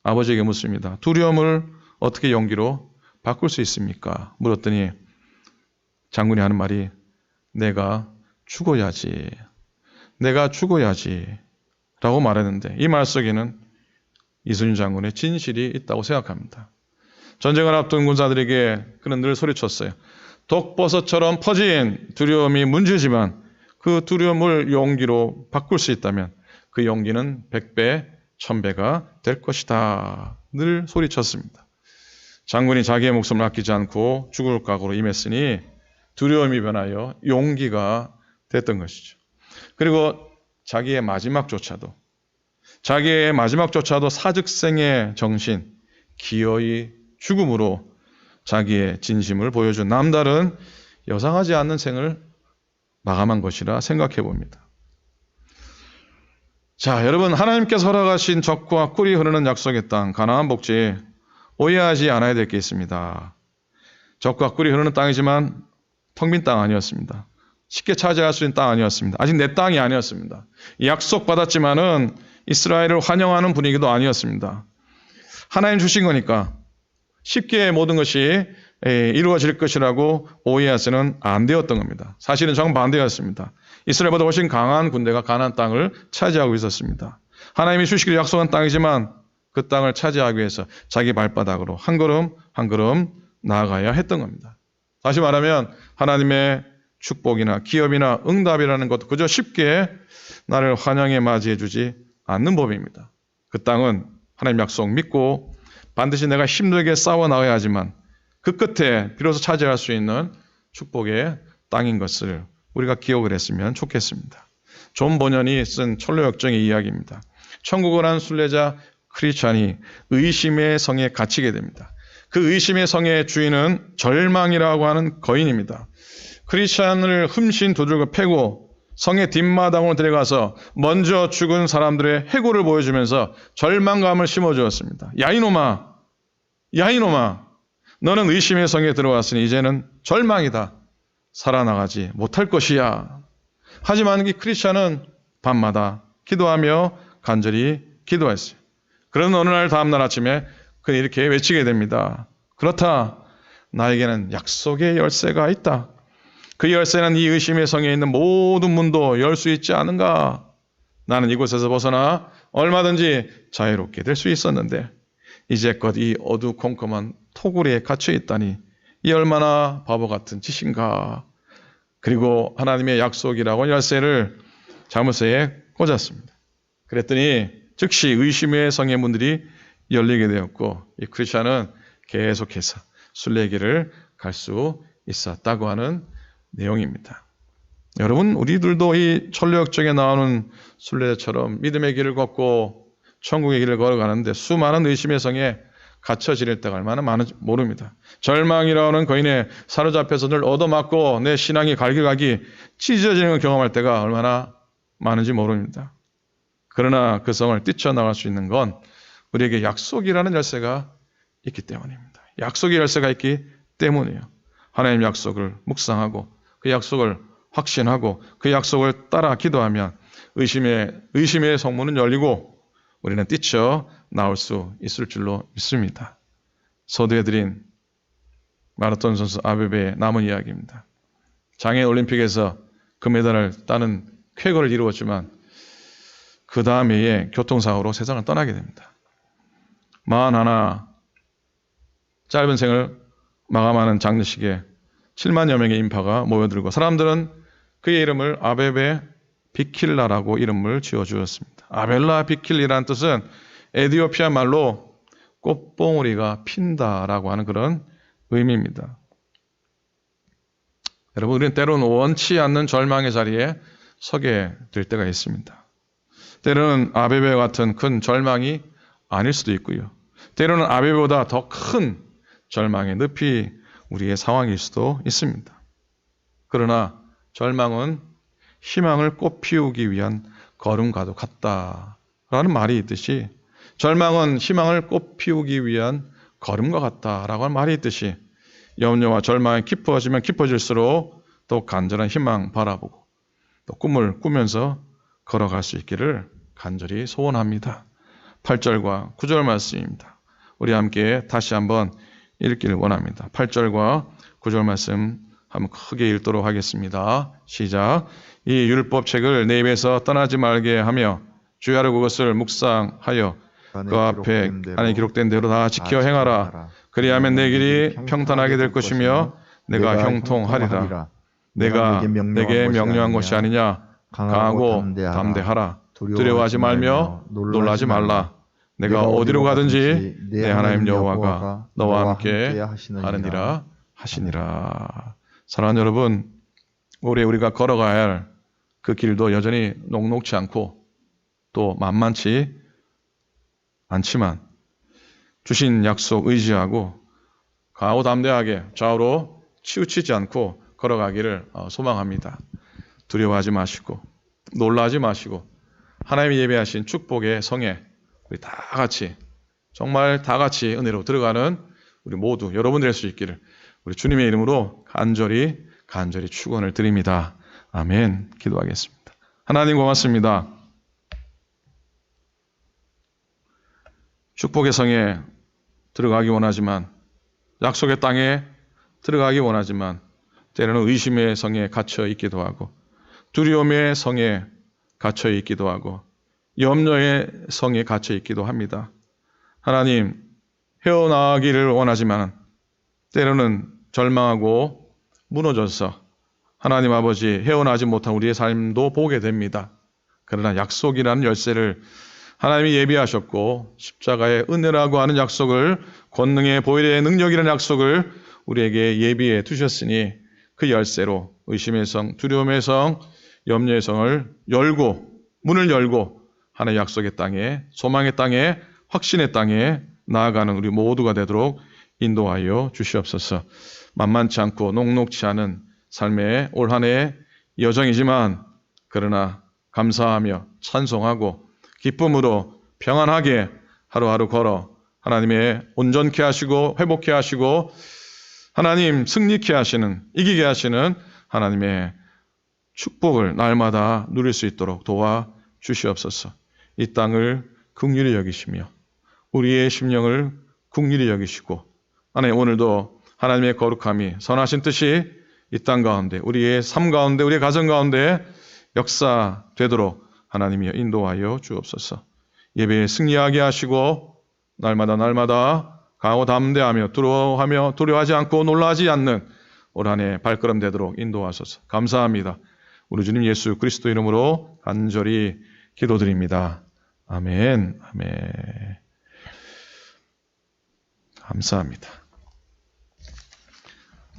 아버지에게 묻습니다. 두려움을 어떻게 용기로 바꿀 수 있습니까? 물었더니 장군이 하는 말이 내가 죽어야지 라고 말했는데, 이 말 속에는 이순신 장군의 진실이 있다고 생각합니다. 전쟁을 앞둔 군사들에게 그는 늘 소리쳤어요. 독버섯처럼 퍼진 두려움이 문제지만 그 두려움을 용기로 바꿀 수 있다면 그 용기는 100배, 1000배가 될 것이다. 늘 소리쳤습니다. 장군이 자기의 목숨을 아끼지 않고 죽을 각오로 임했으니 두려움이 변하여 용기가 됐던 것이죠. 그리고 자기의 마지막조차도 사즉생의 정신, 기어이 죽음으로 자기의 진심을 보여준 남다른 여상하지 않는 생을 마감한 것이라 생각해 봅니다. 자, 여러분, 하나님께서 허락하신 적과 꿀이 흐르는 약속의 땅 가나안 복지, 오해하지 않아야 될 게 있습니다. 적과 꿀이 흐르는 땅이지만 텅 빈 땅 아니었습니다. 쉽게 차지할 수 있는 땅 아니었습니다. 아직 내 땅이 아니었습니다. 약속받았지만은 이스라엘을 환영하는 분위기도 아니었습니다. 하나님 주신 거니까 쉽게 모든 것이 이루어질 것이라고 오해해서는 안 되었던 겁니다. 사실은 정반대였습니다. 이스라엘보다 훨씬 강한 군대가 가나안 땅을 차지하고 있었습니다. 하나님이 주시기로 약속한 땅이지만 그 땅을 차지하기 위해서 자기 발바닥으로 한 걸음 한 걸음 나아가야 했던 겁니다. 다시 말하면 하나님의 축복이나 기업이나 응답이라는 것도 그저 쉽게 나를 환영에 맞이해 주지 않는 법입니다. 그 땅은 하나님 약속 믿고 반드시 내가 힘들게 싸워 나가야 하지만 그 끝에 비로소 차지할 수 있는 축복의 땅인 것을 우리가 기억을 했으면 좋겠습니다. 존 버년이 쓴 철로역정의 이야기입니다. 천국을 한 순례자 크리스찬이 의심의 성에 갇히게 됩니다. 그 의심의 성의 주인은 절망이라고 하는 거인입니다. 크리스찬을 흠씬 두들겨 패고 성의 뒷마당으로 데려가서 먼저 죽은 사람들의 해고를 보여주면서 절망감을 심어주었습니다. 야 이놈아, 야 이놈아, 너는 의심의 성에 들어왔으니 이제는 절망이다. 살아나가지 못할 것이야. 하지만 이 크리스찬은 밤마다 기도하며 간절히 기도했어요. 그런 어느 날 다음날 아침에 그는 이렇게 외치게 됩니다. 그렇다. 나에게는 약속의 열쇠가 있다. 그 열쇠는 이 의심의 성에 있는 모든 문도 열 수 있지 않은가? 나는 이곳에서 벗어나 얼마든지 자유롭게 될 수 있었는데 이제껏 이 어두컴컴한 토굴에 갇혀 있다니 이 얼마나 바보 같은 짓인가. 그리고 하나님의 약속이라고 열쇠를 자물쇠에 꽂았습니다. 그랬더니 즉시 의심의 성의 문들이 열리게 되었고 이 크리스찬은 계속해서 순례길을 갈 수 있었다고 하는 내용입니다. 여러분, 우리들도 이 철로역정에 나오는 순례자처럼 믿음의 길을 걷고 천국의 길을 걸어가는데 수많은 의심의 성에 갇혀 지낼 때가 얼마나 많은지 모릅니다. 절망이라는 거인에 사로잡혀서 늘 얻어맞고 내 신앙이 갈기갈기 찢어지는 걸 경험할 때가 얼마나 많은지 모릅니다. 그러나 그 성을 뛰쳐나갈 수 있는 건 우리에게 약속이라는 열쇠가 있기 때문입니다. 약속의 열쇠가 있기 때문이에요. 하나님 약속을 묵상하고 그 약속을 확신하고 그 약속을 따라 기도하면 의심의 성문은 열리고 우리는 뛰쳐나올 수 있을 줄로 믿습니다. 서두에드린 마라톤 선수 아베베의 남은 이야기입니다. 장애인 올림픽에서 금메달을 따는 쾌거를 이루었지만 그 다음 해에 교통사고로 세상을 떠나게 됩니다. 41 짧은 생을 마감하는 장례식에 7만여 명의 인파가 모여들고 사람들은 그의 이름을 아베베 비킬라라고 이름을 지어주었습니다. 아벨라 비킬리라는 뜻은 에티오피아 말로 꽃봉오리가 핀다라고 하는 그런 의미입니다. 여러분, 우리는 때로는 원치 않는 절망의 자리에 서게 될 때가 있습니다. 때로는 아베베 같은 큰 절망이 아닐 수도 있고요. 때로는 아베베보다 더 큰 절망의 늪이 우리의 상황일 수도 있습니다. 그러나 절망은 희망을 꽃피우기 위한 걸음과도 같다라는 말이 있듯이 절망은 희망을 꽃피우기 위한 걸음과 같다라고 하는 말이 있듯이 염려와 절망이 깊어지면 깊어질수록 또 간절한 희망 바라보고 또 꿈을 꾸면서 걸어갈 수 있기를 간절히 소원합니다. 8절과 9절 말씀입니다. 우리 함께 다시 한번 읽기를 원합니다. 8절과 9절 말씀 한번 크게 읽도록 하겠습니다. 시작. 이 율법책을 내 입에서 떠나지 말게 하며 주야로 그것을 묵상하여 그 앞에 안에 기록된 대로 다 지켜 행하라. 그리하면 내 길이 평탄하게 될 것이며 내가 형통하리라. 내가 내게 명령한 것이 아니냐. 강하고 담대하라. 두려워하지 말며 놀라지 말라. 내가 어디로 가든지 내 하나님 여호와가 너와 함께 하느니라 하시니라. 사랑하는 여러분, 올해 우리가 걸어가야 할 그 길도 여전히 녹록지 않고 또 만만치 않지만 주신 약속 의지하고 강하고 담대하게 좌우로 치우치지 않고 걸어가기를 소망합니다. 두려워하지 마시고 놀라지 마시고 하나님이 예배하신 축복의 성에 우리 다 같이 정말 다 같이 은혜로 들어가는 우리 모두 여러분 될 수 있기를 우리 주님의 이름으로 간절히 축원을 드립니다. 아멘. 기도하겠습니다. 하나님 고맙습니다. 축복의 성에 들어가기 원하지만 약속의 땅에 들어가기 원하지만 때로는 의심의 성에 갇혀 있기도 하고 두려움의 성에 갇혀 있기도 하고 염려의 성에 갇혀 있기도 합니다. 하나님, 헤어나가기를 원하지만 때로는 절망하고 무너져서 하나님 아버지 헤어나지 못한 우리의 삶도 보게 됩니다. 그러나 약속이라는 열쇠를 하나님이 예비하셨고 십자가의 은혜라고 하는 약속을, 권능의 보혈의 능력이라는 약속을 우리에게 예비해 두셨으니 그 열쇠로 의심의 성, 두려움의 성, 염려의 성을 열고, 문을 열고 하나님의 약속의 땅에, 소망의 땅에, 확신의 땅에 나아가는 우리 모두가 되도록 인도하여 주시옵소서. 만만치 않고 녹록치 않은 삶의 올 한 해의 여정이지만 그러나 감사하며 찬송하고 기쁨으로 평안하게 하루하루 걸어 하나님의 온전케 하시고 회복케 하시고 하나님 승리케 하시는, 이기게 하시는 하나님의 축복을 날마다 누릴 수 있도록 도와 주시옵소서. 이 땅을 긍휼히 여기시며 우리의 심령을 긍휼히 여기시고 하나님 오늘도 하나님의 거룩함이 선하신 뜻이 이 땅 가운데, 우리의 삶 가운데, 우리의 가정 가운데 역사되도록 하나님이 인도하여 주옵소서. 예배에 승리하게 하시고 날마다 강하고 담대하며 두려워하지 않고 놀라지 않는 올 한 해 발걸음 되도록 인도하소서. 감사합니다. 우리 주님 예수 그리스도 이름으로 간절히 기도드립니다. 아멘. 아멘. 감사합니다.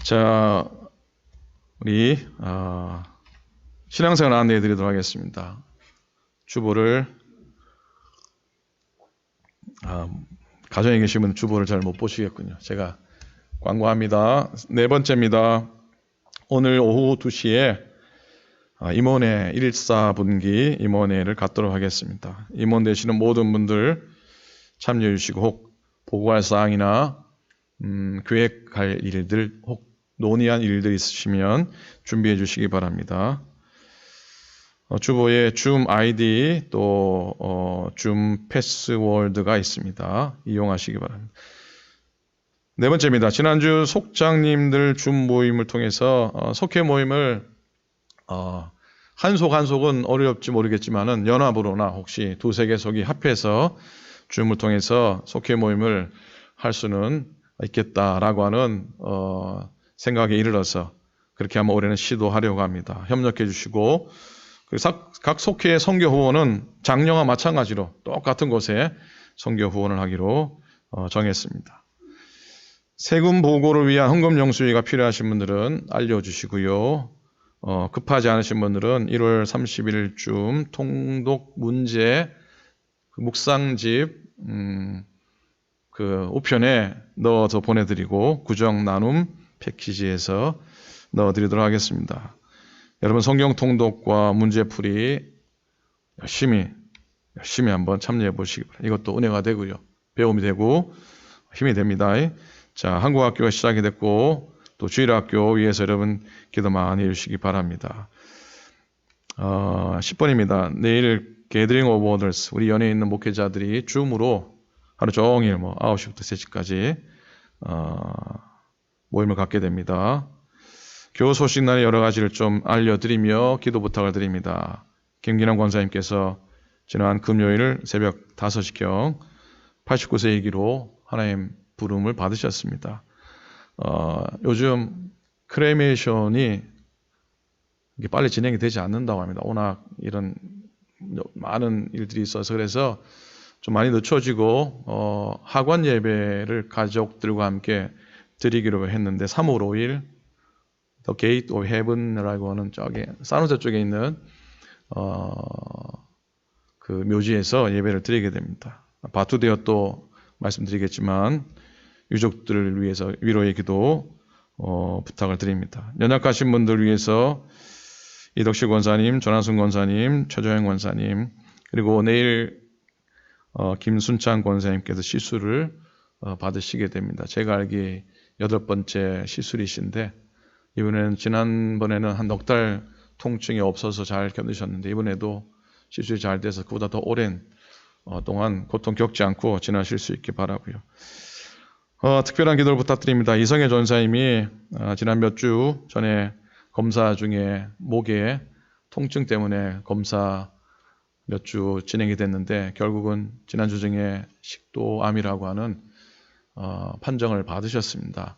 자, 우리 신앙생활 안내해 드리도록 하겠습니다. 주보를 가정에 계신 분은 주보를 잘 못 보시겠군요. 제가 광고합니다. 네 번째입니다. 오늘 오후 2시에 임원회 1사분기 임원회를 갖도록 하겠습니다. 임원 되시는 모든 분들 참여해 주시고 혹 보고할 사항이나 계획할 일들 혹 논의한 일들 있으시면 준비해 주시기 바랍니다. 주보에 줌 아이디 또 줌 패스워드가 있습니다. 이용하시기 바랍니다. 네 번째입니다. 지난주 속장님들 줌 모임을 통해서 속회 모임을 한 속은 어렵지 모르겠지만은 연합으로나 혹시 두세 개 속이 합해서 줌을 통해서 속회 모임을 할 수는 있겠다라고 하는 생각에 이르러서 그렇게 한번 올해는 시도하려고 합니다. 협력해 주시고 각 속회의 선교 후원은 작년과 마찬가지로 똑같은 곳에 선교 후원을 하기로 정했습니다. 세금 보고를 위한 헌금 영수회가 필요하신 분들은 알려주시고요. 급하지 않으신 분들은 1월 30일쯤 통독 문제 묵상집 그 우편에 넣어서 보내드리고 구정 나눔 패키지에서 넣어드리도록 하겠습니다. 여러분 성경 통독과 문제풀이 열심히 한번 참여해 보시기 바랍니다. 이것도 은혜가 되고요. 배움이 되고 힘이 됩니다. 자, 한국학교가 시작이 됐고 또 주일학교 위해서 여러분 기도 많이 해주시기 바랍니다. 10번입니다. 내일 게더링 오브 오더스 우리 연예에 있는 목회자들이 줌으로 하루 종일 9시부터 3시까지 모임을 갖게 됩니다. 교우 소식날의 여러 가지를 좀 알려드리며 기도 부탁을 드립니다. 김기남 권사님께서 지난 금요일 새벽 5시경 89세이기로 하나님 부름을 받으셨습니다. 요즘 크레메이션이 빨리 진행이 되지 않는다고 합니다. 워낙 이런 많은 일들이 있어서 그래서 좀 많이 늦춰지고 하관 예배를 가족들과 함께 드리기로 했는데 3월 5일 The Gate of Heaven이라고 하는 저기 산호세 쪽에 있는 그 묘지에서 예배를 드리게 됩니다. 바투되어 또 말씀드리겠지만 유족들을 위해서 위로의 기도 부탁을 드립니다. 연약하신 분들 위해서 이덕식 권사님, 전하순 권사님, 최조영 권사님 그리고 내일 김순창 권사님께서 시술을 받으시게 됩니다. 제가 알기 8번째 시술이신데 이번에는 지난번에는 한 넉 달 통증이 없어서 잘 견디셨는데 이번에도 시술이 잘 돼서 그보다 더 오랜 동안 고통 겪지 않고 지나실 수 있길 바라고요. 특별한 기도를 부탁드립니다. 이성애 전사님이 지난 몇 주 전에 검사 중에 목에 통증 때문에 검사 몇 주 진행이 됐는데 결국은 지난주 중에 식도암이라고 하는 판정을 받으셨습니다.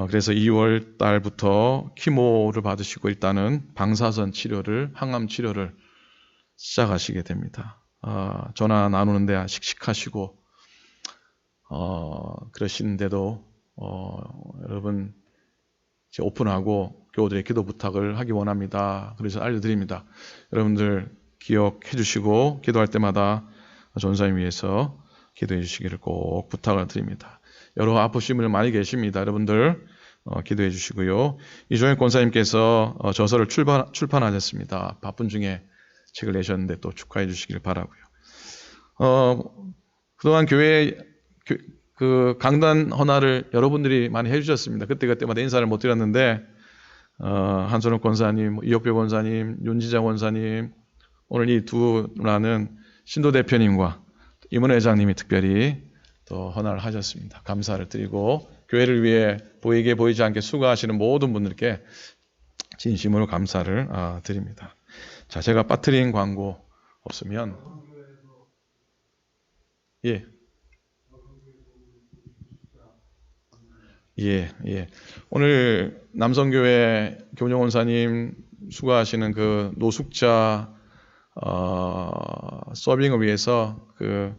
그래서 2월 달부터 키모를 받으시고 일단은 방사선 치료를, 항암 치료를 시작하시게 됩니다. 전화 나누는데 씩씩하시고 그러시는데도 여러분 이제 오픈하고 교우들의 기도 부탁을 하기 원합니다. 그래서 알려드립니다. 여러분들 기억해 주시고 기도할 때마다 전사님 위해서 기도해 주시기를 꼭 부탁을 드립니다. 여러 아프심을 많이 계십니다. 여러분들 기도해 주시고요. 이종혁 권사님께서 저서를 출판하셨습니다. 바쁜 중에 책을 내셨는데 또 축하해 주시기를 바라고요. 그동안 교회 그 강단 헌화를 여러분들이 많이 해주셨습니다. 그때마다 인사를 못 드렸는데 한선욱 권사님, 이혁배 권사님, 윤지자 권사님, 오늘 이 두 누나는 신도 대표님과 임원 회장님이 특별히 또 헌화를 하셨습니다. 감사를 드리고 교회를 위해 보이게 보이지 않게 수고하시는 모든 분들께 진심으로 감사를 드립니다. 자, 제가 빠뜨린 광고 없으면 예. 오늘 남성교회 교정원사님 수고하시는 그 노숙자 서빙을 위해서 그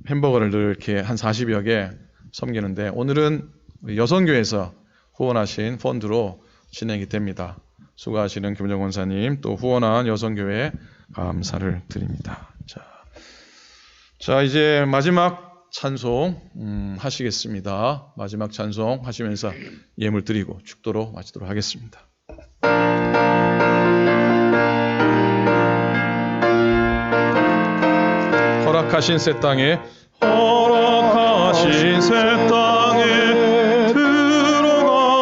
햄버거를 늘 이렇게 한 40여 개 섬기는데 오늘은 여성교회에서 후원하신 펀드로 진행이 됩니다. 수고하시는 교정원사님 또 후원한 여성교회에 감사를 드립니다. 자 이제 마지막 찬송 하시겠습니다. 마지막 찬송 하시면서 예물 드리고 축도로 마치도록 하겠습니다. 허락하신 새 땅에 허락하신 새 땅에 들어가려면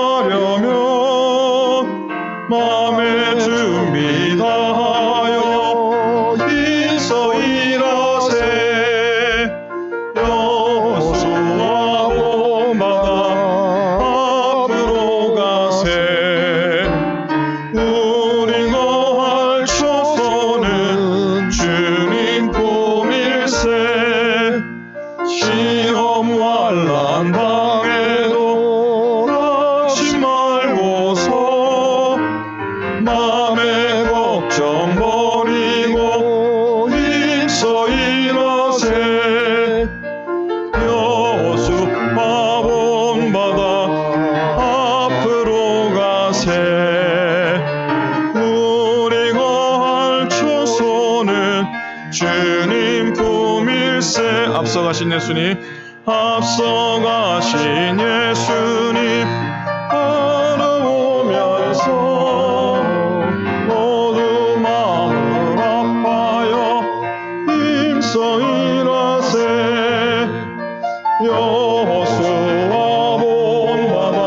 마음의 준비 다하여 있어 일하세. 여호수아 본받아 앞으로 가세. 우리가 할 초소는 주님 꿈일세. 시험 환난 당해도 낙심 말고서 맘의 걱정 버리고 힘써 일하세. 여호수아 본받아 앞으로 가세. 우리가 할 초소는 주님 품일세. 앞서가신 예수님, 앞서가신 예수님 바라보면서 모두 마음을 아파요 힘써 일하세. 여호수아 본받아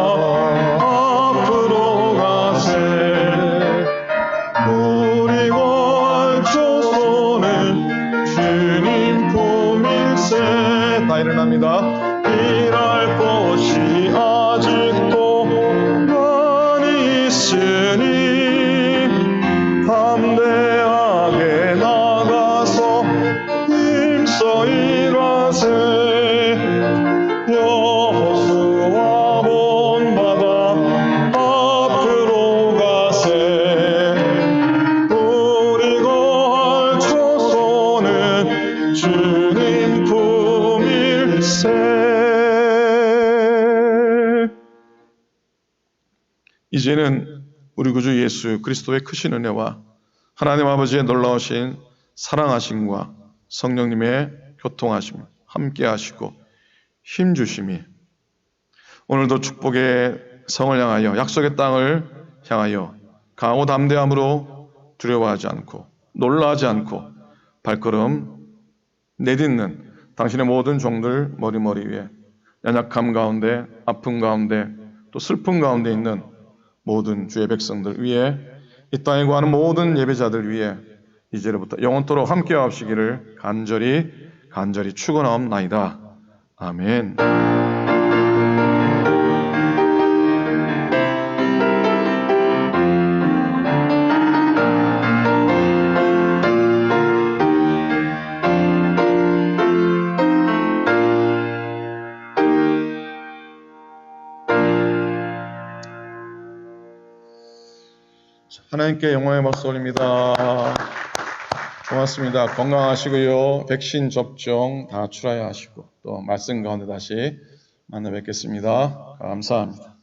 앞으로 가세. 우리가 할 초소는 주님 품일세. 다 일어납니다. 일할 것이 아직도 많이 있으니 담대하게 나가서 힘써 일하세. 여호수아 본받아 앞으로 가세. 우리가 할 초소는 주님 품일세. 이제는 우리 구주 예수 그리스도의 크신 은혜와 하나님 아버지의 놀라우신 사랑하심과 성령님의 교통하심 함께 하시고 힘주심이 오늘도 축복의 성을 향하여 약속의 땅을 향하여 강하고 담대함으로 두려워하지 않고 놀라지 않고 발걸음 내딛는 당신의 모든 종들 머리머리 위에 연약함 가운데 아픔 가운데 또 슬픔 가운데 있는 모든 주의 백성들 위에 이 땅에 구하는 모든 예배자들 위에 이제로부터 영원토록 함께 하시기를 간절히 축원하옵나이다. 아멘. 하나님께 영광의 박수 올립니다. 고맙습니다. 건강하시고요. 백신 접종 다 출하하시고 또 말씀 가운데 다시 만나 뵙겠습니다. 감사합니다.